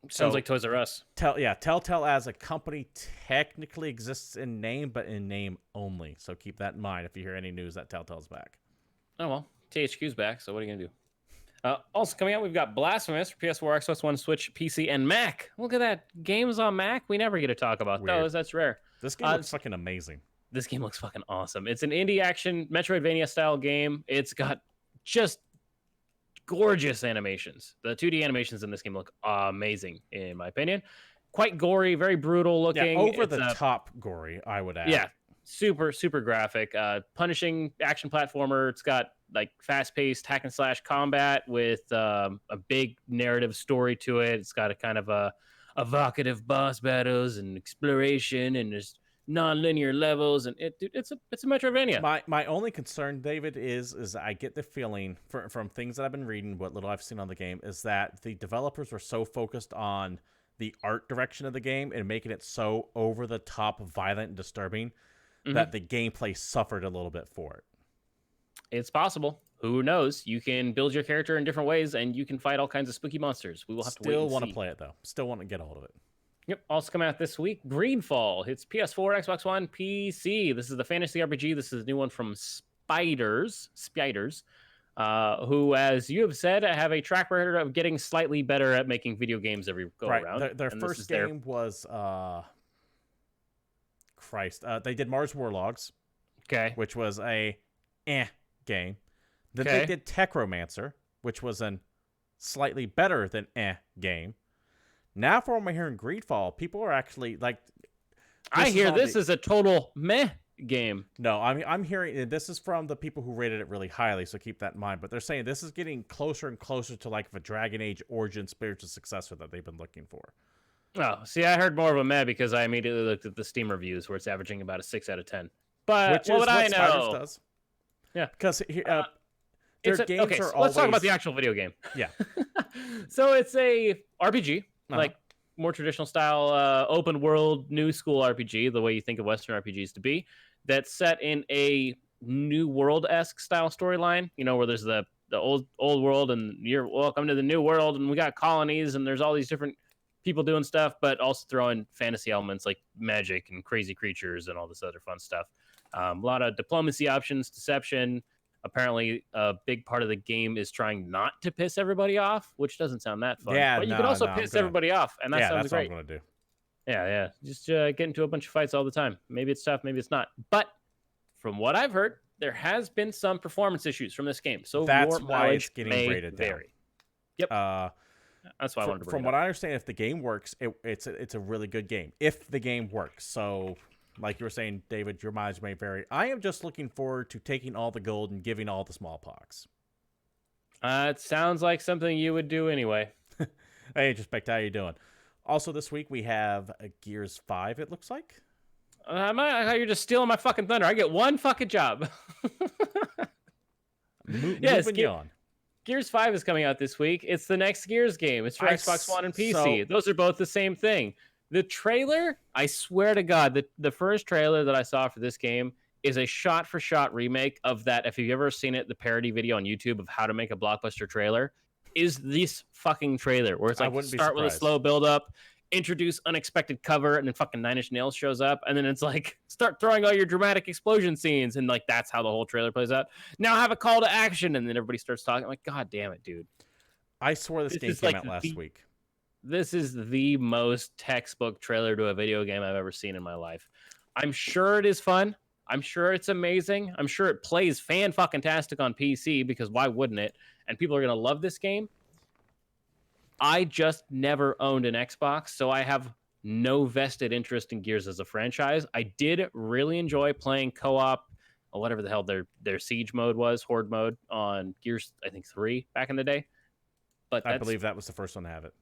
Sounds like Toys R Us. Telltale as a company technically exists in name, but in name only. So keep that in mind if you hear any news that Telltale's back. Oh, well, THQ's back, so what are you going to do? Also coming out, we've got Blasphemous for PS4, Xbox One, Switch, PC, and Mac. Look at that. Games on Mac? We never get to talk about those. That's rare. This game looks fucking amazing. This game looks fucking awesome. It's an indie action Metroidvania-style game. It's got just gorgeous animations. The 2D animations in this game look amazing, in my opinion. Quite gory, very brutal looking. Yeah, over the top gory, I would add. Yeah, super, super graphic. Punishing action platformer. It's got like fast-paced hack and slash combat with a big narrative story to it. It's got a kind of a evocative boss battles and exploration, and there's non-linear levels, and it's a Metroidvania. My only concern, David, is I get the feeling from things that I've been reading, what little I've seen on the game, is that the developers were so focused on the art direction of the game and making it so over the top, violent, and disturbing that the gameplay suffered a little bit for it. It's possible. Who knows? You can build your character in different ways, and you can fight all kinds of spooky monsters. We will have to wait and see. Still want to play it, though. Still want to get a hold of it. Yep. Also coming out this week, Greenfall. It's PS4, Xbox One, PC. This is the fantasy RPG. This is a new one from Spiders, who, as you have said, have a track record of getting slightly better at making video games every go around. Their first game was they did Mars Warlogs. Okay. Which was a game. Then they did Techromancer, which was an slightly better than game. Now, for what I'm hearing, Greedfall, people are actually like. I hear this is a total meh game. No, I'm hearing this is from the people who rated it really highly, so keep that in mind. But they're saying this is getting closer and closer to like the Dragon Age Origin spiritual successor that they've been looking for. Oh, see, I heard more of a meh because I immediately looked at the Steam reviews where it's averaging about a 6 out of 10. But what would I know? Spiders does. Yeah, because their games are always... Let's talk about the actual video game. Yeah. So it's a RPG, like more traditional style, open world, new school RPG, the way you think of Western RPGs to be, that's set in a New World-esque style storyline, you know, where there's the old world and you're welcome to the new world and we got colonies and there's all these different people doing stuff, but also throwing fantasy elements like magic and crazy creatures and all this other fun stuff. A lot of diplomacy options, deception. Apparently, a big part of the game is trying not to piss everybody off, which doesn't sound that fun. Yeah, but you can also piss everybody off, and that sounds great. What I'm gonna do. Yeah. Just get into a bunch of fights all the time. Maybe it's tough, maybe it's not. But from what I've heard, there has been some performance issues from this game. So that's your why it's getting rated vary. Down. Yep. That's why I wanted to bring From what I understand, if the game works, it's a really good game. If the game works. So, like you were saying, David, your mileage may vary. I am just looking forward to taking all the gold and giving all the smallpox. It sounds like something you would do anyway. Hey, Introspect, how you doing? Also, this week we have Gears 5, it looks like. You're just stealing my fucking thunder. I get one fucking job. Moving on. Gears 5 is coming out this week. It's the next Gears game. It's for Xbox One and PC. Those are both the same thing. The trailer, I swear to God, the first trailer that I saw for this game is a shot-for-shot remake of that. If you've ever seen it, the parody video on YouTube of how to make a blockbuster trailer is this fucking trailer, where it's like start with a slow build-up, introduce unexpected cover, and then fucking Nine Inch Nails shows up, and then it's like start throwing all your dramatic explosion scenes, and like that's how the whole trailer plays out. Now have a call to action, and then everybody starts talking. I'm like, God damn it, dude! I swore this game came out last week. This is the most textbook trailer to a video game I've ever seen in my life. I'm sure it is fun. I'm sure it's amazing. I'm sure it plays fan-fucking-tastic on PC, because why wouldn't it? And people are going to love this game. I just never owned an Xbox, so I have no vested interest in Gears as a franchise. I did really enjoy playing co-op whatever the hell their siege mode was, horde mode on Gears, I think 3 back in the day. But I believe that was the first one to have it.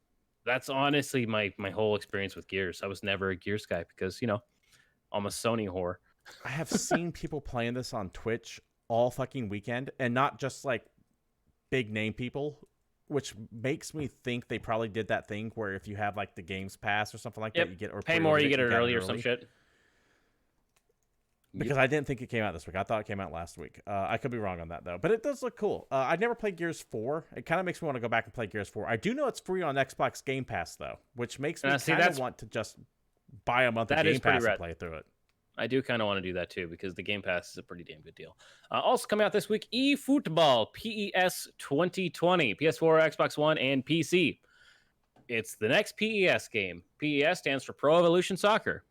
That's honestly my whole experience with Gears. I was never a Gears guy because, I'm a Sony whore. I have seen people playing this on Twitch all fucking weekend, and not just like big name people, which makes me think they probably did that thing where if you have like the Games Pass or something like that, you get or pay more, you get it early or some shit. Because I didn't think it came out this week. I thought it came out last week. I could be wrong on that, though. But it does look cool. I never played Gears 4. It kind of makes me want to go back and play Gears 4. I do know it's free on Xbox Game Pass, though, which makes me kind of want to just buy a month of Game Pass and play through it. I do kind of want to do that, too, because the Game Pass is a pretty damn good deal. Also coming out this week, eFootball PES 2020, PS4, Xbox One, and PC. It's the next PES game. PES stands for Pro Evolution Soccer.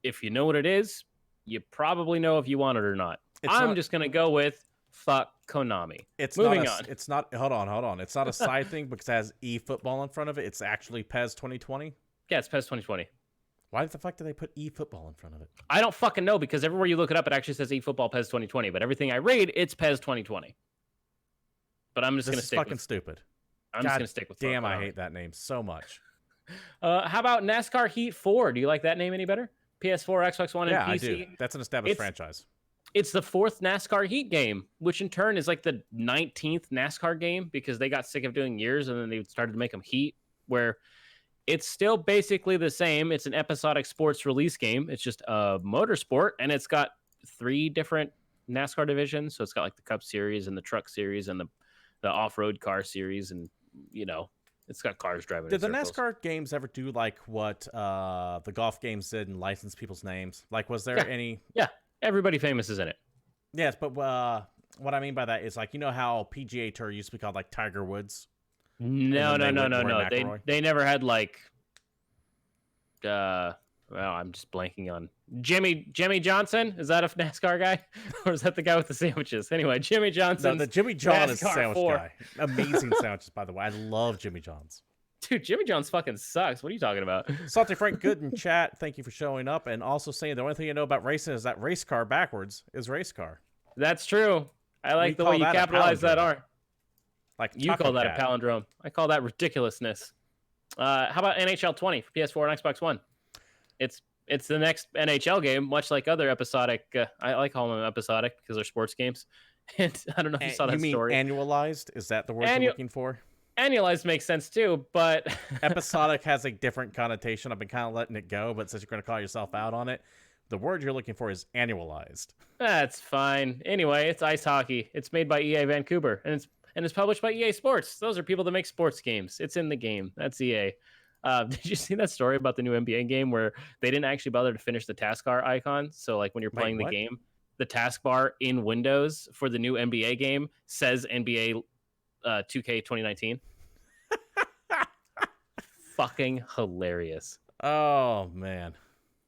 If you know what it is, you probably know if you want it or not. I'm just going to go with fuck Konami. Moving on. It's not, hold on. It's not a side thing because it has eFootball in front of it. It's actually PES 2020. Yeah, it's PES 2020. Why the fuck did they put eFootball in front of it? I don't fucking know because everywhere you look it up, it actually says eFootball PES 2020. But everything I read, it's PES 2020. But I'm just going to stick fucking stupid. I'm just going to stick with damn, I hate that name so much. How about NASCAR Heat 4? Do you like that name any better? PS4, Xbox One, and PC. Yeah, I do. That's an established franchise. It's the 4th NASCAR Heat game, which in turn is like the 19th NASCAR game because they got sick of doing years and then they started to make them Heat, where it's still basically the same. It's an episodic sports release game. It's just a motorsport, and it's got 3 different NASCAR divisions. So it's got like the Cup Series and the Truck Series and the off-road car series, and it's got cars driving. Did the NASCAR games ever do like what the golf games did and license people's names? Like, was there any? Yeah, everybody famous is in it. Yes, but what I mean by that is like, how PGA Tour used to be called like Tiger Woods. No. They never had like. Well, I'm just blanking on Jimmy Johnson. Is that a NASCAR guy, or is that the guy with the sandwiches? Anyway, Jimmy Johnson. No, the Jimmy John is sandwich guy. Amazing sandwiches, by the way. I love Jimmy John's. Dude, Jimmy John's fucking sucks. What are you talking about? Salty Frank Good in chat. Thank you for showing up, and also saying the only thing you know about racing is that race car backwards is race car. That's true. I like the way you capitalize that R. Like you call that a palindrome. I call that ridiculousness. How about NHL 20 for PS4 and Xbox One? It's the next NHL game, much like other episodic. I like calling them episodic because they're sports games. And I don't know if you saw that story. Annualized? Is that the word you're looking for? Annualized makes sense too, but episodic has a different connotation. I've been kind of letting it go, but since you're going to call yourself out on it, the word you're looking for is annualized. That's fine. Anyway, it's ice hockey. It's made by EA Vancouver, and it's published by EA Sports. Those are people that make sports games. It's in the game. That's EA. Did you see that story about the new NBA game where they didn't actually bother to finish the taskbar icon? So like when you're playing the game, the taskbar in Windows for the new NBA game says NBA 2K 2019. Fucking hilarious. Oh, man.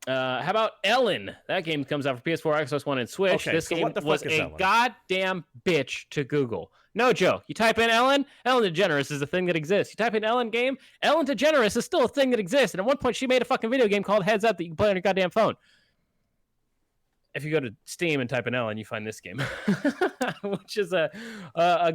How about Ellen? That game comes out for PS4, Xbox One, and Switch. Okay, this so game was a goddamn bitch to Google. No joke. You type in Ellen DeGeneres is a thing that exists. You type in Ellen game, Ellen DeGeneres is still a thing that exists. And at one point, she made a fucking video game called Heads Up that you can play on your goddamn phone. If you go to Steam and type in Ellen, you find this game, which is a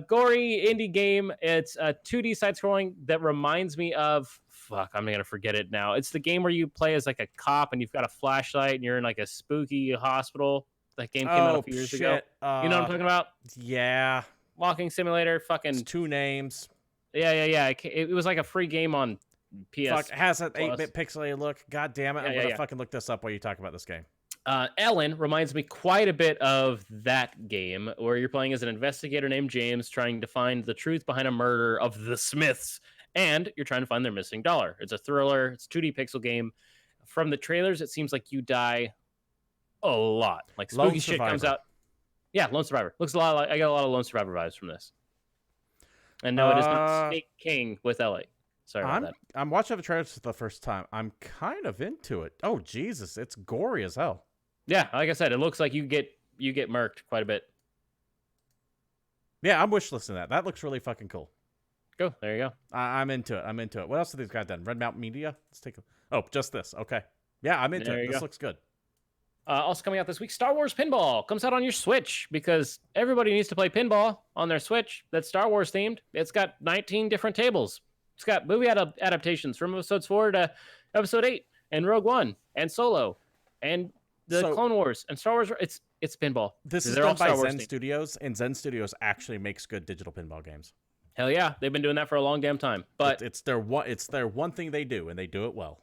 gory indie game. It's a 2D side-scrolling that reminds me of... Fuck, I'm going to forget it now. It's the game where you play as like a cop and you've got a flashlight and you're in like a spooky hospital. That game came out a few years ago. You know what I'm talking about? Yeah. Walking Simulator, fucking... It's 2 names. Yeah. It was like a free game on PS. Fuck, it has an 8-bit pixelated look. God damn it. I'm going to fucking look this up while you talk about this game. Ellen reminds me quite a bit of that game where you're playing as an investigator named James trying to find the truth behind a murder of the Smiths, and you're trying to find their missing dollar. It's a thriller. It's a 2D pixel game. From the trailers, it seems like you die a lot. Like spooky shit comes out. Yeah, Lone Survivor. Looks a lot like... I got a lot of Lone Survivor vibes from this. And no, it is not Snake King with Ellie. Sorry about that. I'm watching the trailers for the first time. I'm kind of into it. Oh, Jesus. It's gory as hell. Yeah, like I said, it looks like you get murked quite a bit. Yeah, I'm wishlisting that. That looks really fucking cool. Cool. There you go. I'm into it. What else have these guys done? Red Mountain Media? Let's take a... Oh, just this. Okay. Yeah, I'm into it. This looks good. Also coming out this week, Star Wars Pinball comes out on your Switch because everybody needs to play pinball on their Switch that's Star Wars themed. It's got 19 different tables. It's got movie adaptations from episodes 4 to episode 8 and Rogue One and Solo and the Clone Wars and Star Wars. It's pinball. This is done by Zen Studios, and Zen Studios actually makes good digital pinball games. Hell yeah, they've been doing that for a long damn time. But it's their one thing they do, and they do it well.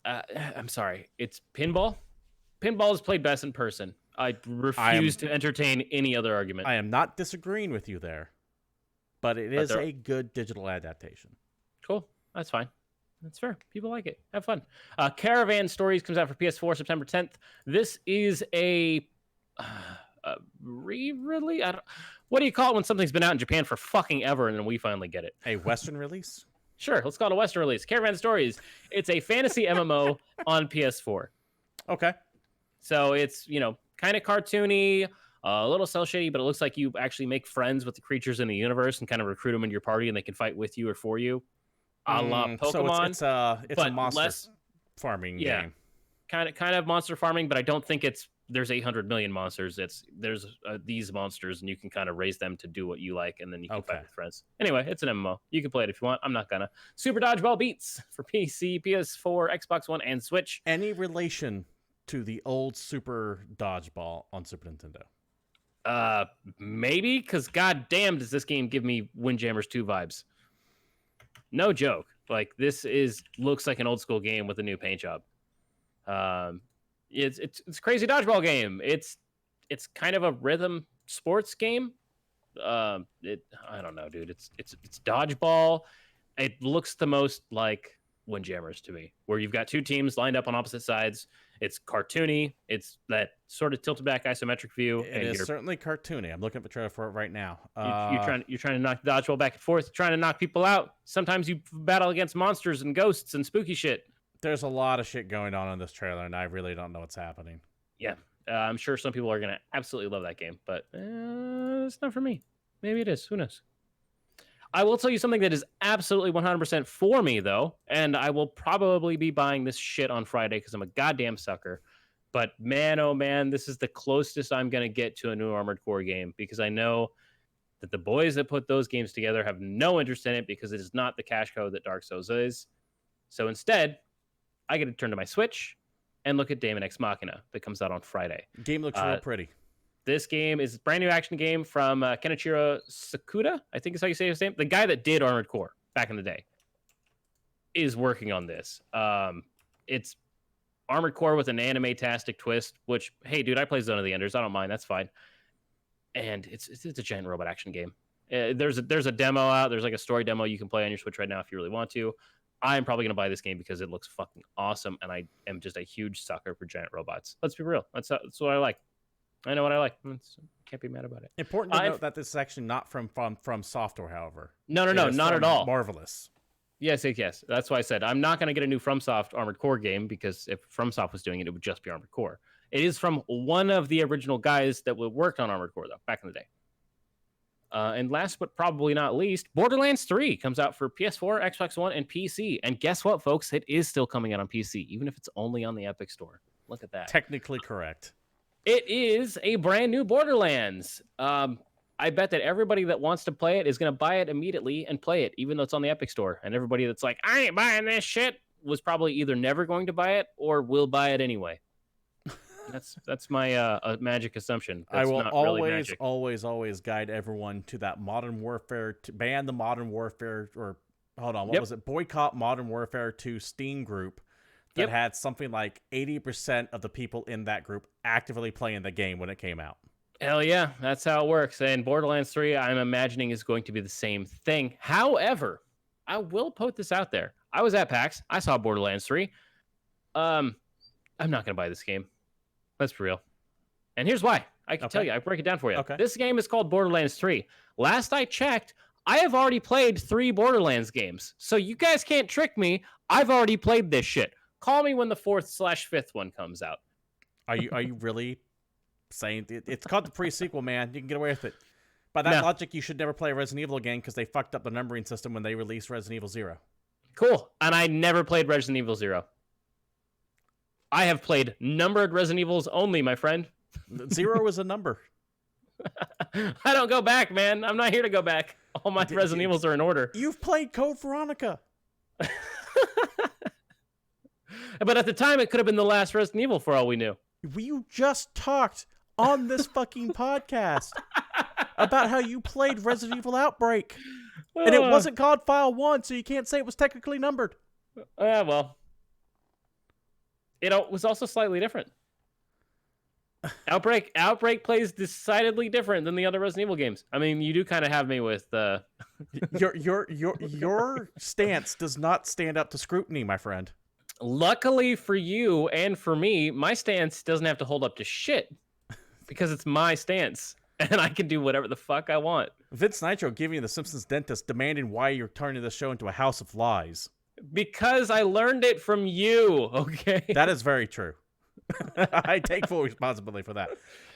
I'm sorry, it's pinball. Pinball is played best in person. I refuse to entertain any other argument. I am not disagreeing with you there, but it is a good digital adaptation. Cool. That's fine. That's fair. People like it. Have fun. Caravan Stories comes out for PS4 September 10th. This is a re-release? What do you call it when something's been out in Japan for fucking ever and then we finally get it? A Western release? Sure. Let's call it a Western release. Caravan Stories. It's a fantasy MMO on PS4. Okay. So it's, kind of cartoony, a little cel shady, but it looks like you actually make friends with the creatures in the universe and kind of recruit them into your party and they can fight with you or for you. A la Pokemon. So it's a monster farming game. Kind of monster farming, but I don't think there's 800 million monsters. There's these monsters and you can kind of raise them to do what you like and then you can fight with friends. Anyway, it's an MMO. You can play it if you want. I'm not gonna. Super Dodgeball Beats for PC, PS4, Xbox One, and Switch. Any relation to the old Super Dodgeball on Super Nintendo? Maybe, because goddamn does this game give me Windjammers 2 vibes. No joke. Like, this looks like an old school game with a new paint job. It's a crazy dodgeball game. It's kind of a rhythm sports game. I don't know, dude. It's dodgeball. It looks the most like Windjammers to me, where you've got two teams lined up on opposite sides. It's cartoony. It's that sort of tilted back isometric view. It is certainly cartoony. I'm looking at the trailer for it right now. You're trying to knock the dodgeball back and forth, trying to knock people out. Sometimes you battle against monsters and ghosts and spooky shit. There's a lot of shit going on in this trailer, and I really don't know what's happening. Yeah, I'm sure some people are going to absolutely love that game, but it's not for me. Maybe it is. Who knows? I will tell you something that is absolutely 100% for me, though, and I will probably be buying this shit on Friday because I'm a goddamn sucker. But man, oh man, this is the closest I'm going to get to a new Armored Core game because I know that the boys that put those games together have no interest in it because it is not the cash cow that Dark Souls is. So instead, I get to turn to my Switch and look at Daemon X Machina that comes out on Friday. Game looks real pretty. This game is a brand new action game from Kenichiro Sakuda, I think is how you say his name. The guy that did Armored Core back in the day is working on this. It's Armored Core with an anime-tastic twist, which, hey, dude, I play Zone of the Enders. I don't mind. That's fine. And it's a giant robot action game. There's a demo out. There's like a story demo you can play on your Switch right now if you really want to. I'm probably going to buy this game because it looks fucking awesome, and I am just a huge sucker for giant robots. Let's be real. That's what I like. I know what I like. Can't be mad about it. Important to note that this is actually not from Software, however. No, not at all. Marvelous. Yes. That's why I said I'm not going to get a new FromSoft Armored Core game because if FromSoft was doing it, it would just be Armored Core. It is from one of the original guys that worked on Armored Core, though, back in the day. And last but probably not least, Borderlands 3 comes out for PS4, Xbox One, and PC. And guess what, folks? It is still coming out on PC, even if it's only on the Epic Store. Look at that. Technically correct. It is a brand new Borderlands. I bet that everybody that wants to play it is going to buy it immediately and play it, even though it's on the Epic Store. And everybody that's like, I ain't buying this shit, was probably either never going to buy it or will buy it anyway. That's my magic assumption. That's I will not always, really always guide everyone to that Modern Warfare, to ban the Modern Warfare, or hold on, what was it? Boycott Modern Warfare 2 Steam group that had something like 80% of the people in that group actively playing the game when it came out. Hell yeah, that's how it works. And Borderlands 3, I'm imagining, is going to be the same thing. However, I will put this out there. I was at PAX. I saw Borderlands 3. I'm not going to buy this game. Let's be real. And here's why. I can tell you. I break it down for you. Okay. This game is called Borderlands 3. Last I checked, I have already played 3 Borderlands games. So you guys can't trick me. I've already played this shit. Call me when the 4th/5th one comes out. Are you really saying it's called the pre-sequel, man? You can get away with it. By that logic, you should never play Resident Evil again because they fucked up the numbering system when they released Resident Evil 0. Cool. And I never played Resident Evil 0. I have played numbered Resident Evils only, my friend. 0 is a number. I don't go back, man. I'm not here to go back. All my Resident Evils are in order. You've played Code Veronica. But at the time, it could have been the last Resident Evil for all we knew. You just talked on this fucking podcast about how you played Resident Evil Outbreak. And it wasn't called File 1, so you can't say it was technically numbered. Well. It was also slightly different. Outbreak plays decidedly different than the other Resident Evil games. I mean, you do kind of have me with your stance does not stand up to scrutiny, my friend. Luckily for you and for me, my stance doesn't have to hold up to shit because it's my stance and I can do whatever the fuck I want. Vince Nitro giving you the Simpsons dentist demanding why you're turning the show into a house of lies. Because I learned it from you, okay? That is very true. I take full responsibility for that.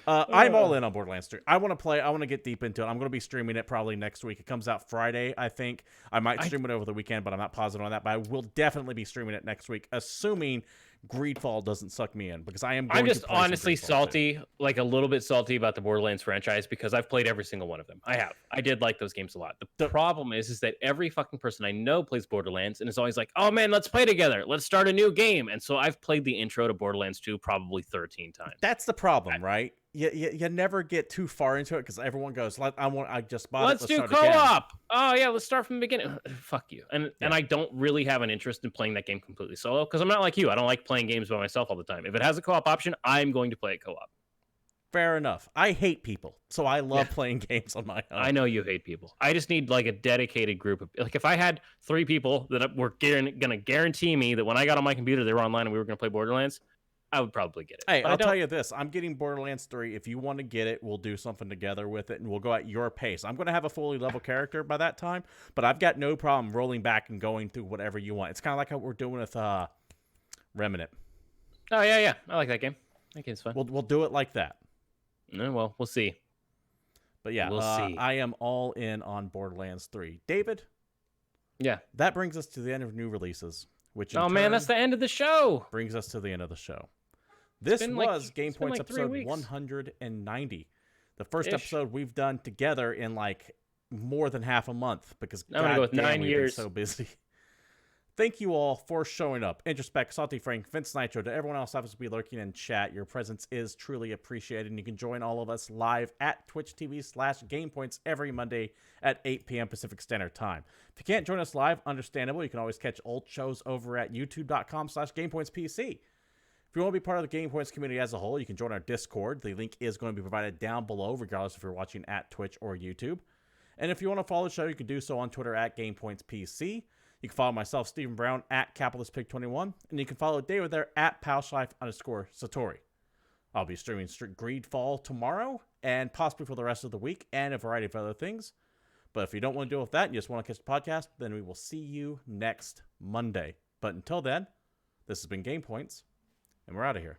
I'm all in on Borderlands 3. I want to play. I want to get deep into it. I'm going to be streaming it probably next week. It comes out Friday, I think. I might stream it over the weekend, but I'm not positive on that. But I will definitely be streaming it next week, assuming Greedfall doesn't suck me in, because I am. I'm just honestly salty, like a little bit salty about the Borderlands franchise because I've played every single one of them. I have. I did like those games a lot. The problem is that every fucking person I know plays Borderlands and is always like, "Oh man, let's play together. Let's start a new game." And so I've played the intro to Borderlands 2 probably 13 times. That's the problem, right? You never get too far into it because everyone goes, I just bought let's it. Let's do co-op. Oh yeah, let's start from the beginning. Fuck you. And I don't really have an interest in playing that game completely solo because I'm not like you. I don't like playing games by myself all the time. If it has a co-op option, I'm going to play it co-op. Fair enough. I hate people, so I love playing games on my own. I know you hate people. I just need like a dedicated group of like if I had 3 people that were going to guarantee me that when I got on my computer they were online and we were going to play Borderlands, I would probably get it. Hey, I'll tell you this. I'm getting Borderlands 3. If you want to get it, we'll do something together with it, and we'll go at your pace. I'm going to have a fully level character by that time, but I've got no problem rolling back and going through whatever you want. It's kind of like how we're doing with Remnant. Oh, yeah. I like that game. That game's fun. We'll do it like that. No, well, we'll see. But yeah, we'll see. I am all in on Borderlands 3. David? Yeah. That brings us to the end of new releases, which man, that's the end of the show. Brings us to the end of the show. This was GamePoints episode 190. The first episode we've done together in like more than half a month because I'm gonna go with 9 years. We've been so busy. Thank you all for showing up. Introspect, Salty Frank, Vince Nitro, to everyone else who happens to be lurking in chat. Your presence is truly appreciated, and you can join all of us live at Twitch TV/GamePoints every Monday at 8 p.m. Pacific Standard Time. If you can't join us live, understandable. You can always catch old shows over at youtube.com/GamePointsPC. If you want to be part of the GamePoints community as a whole, you can join our Discord. The link is going to be provided down below, regardless if you're watching at Twitch or YouTube. And if you want to follow the show, you can do so on Twitter at GamePointsPC. You can follow myself, Stephen Brown, at CapitalistPig21. And you can follow David there at Palshlife_Satori. I'll be streaming Greedfall tomorrow and possibly for the rest of the week and a variety of other things. But if you don't want to deal with that and you just want to catch the podcast, then we will see you next Monday. But until then, this has been GamePoints. And we're out of here.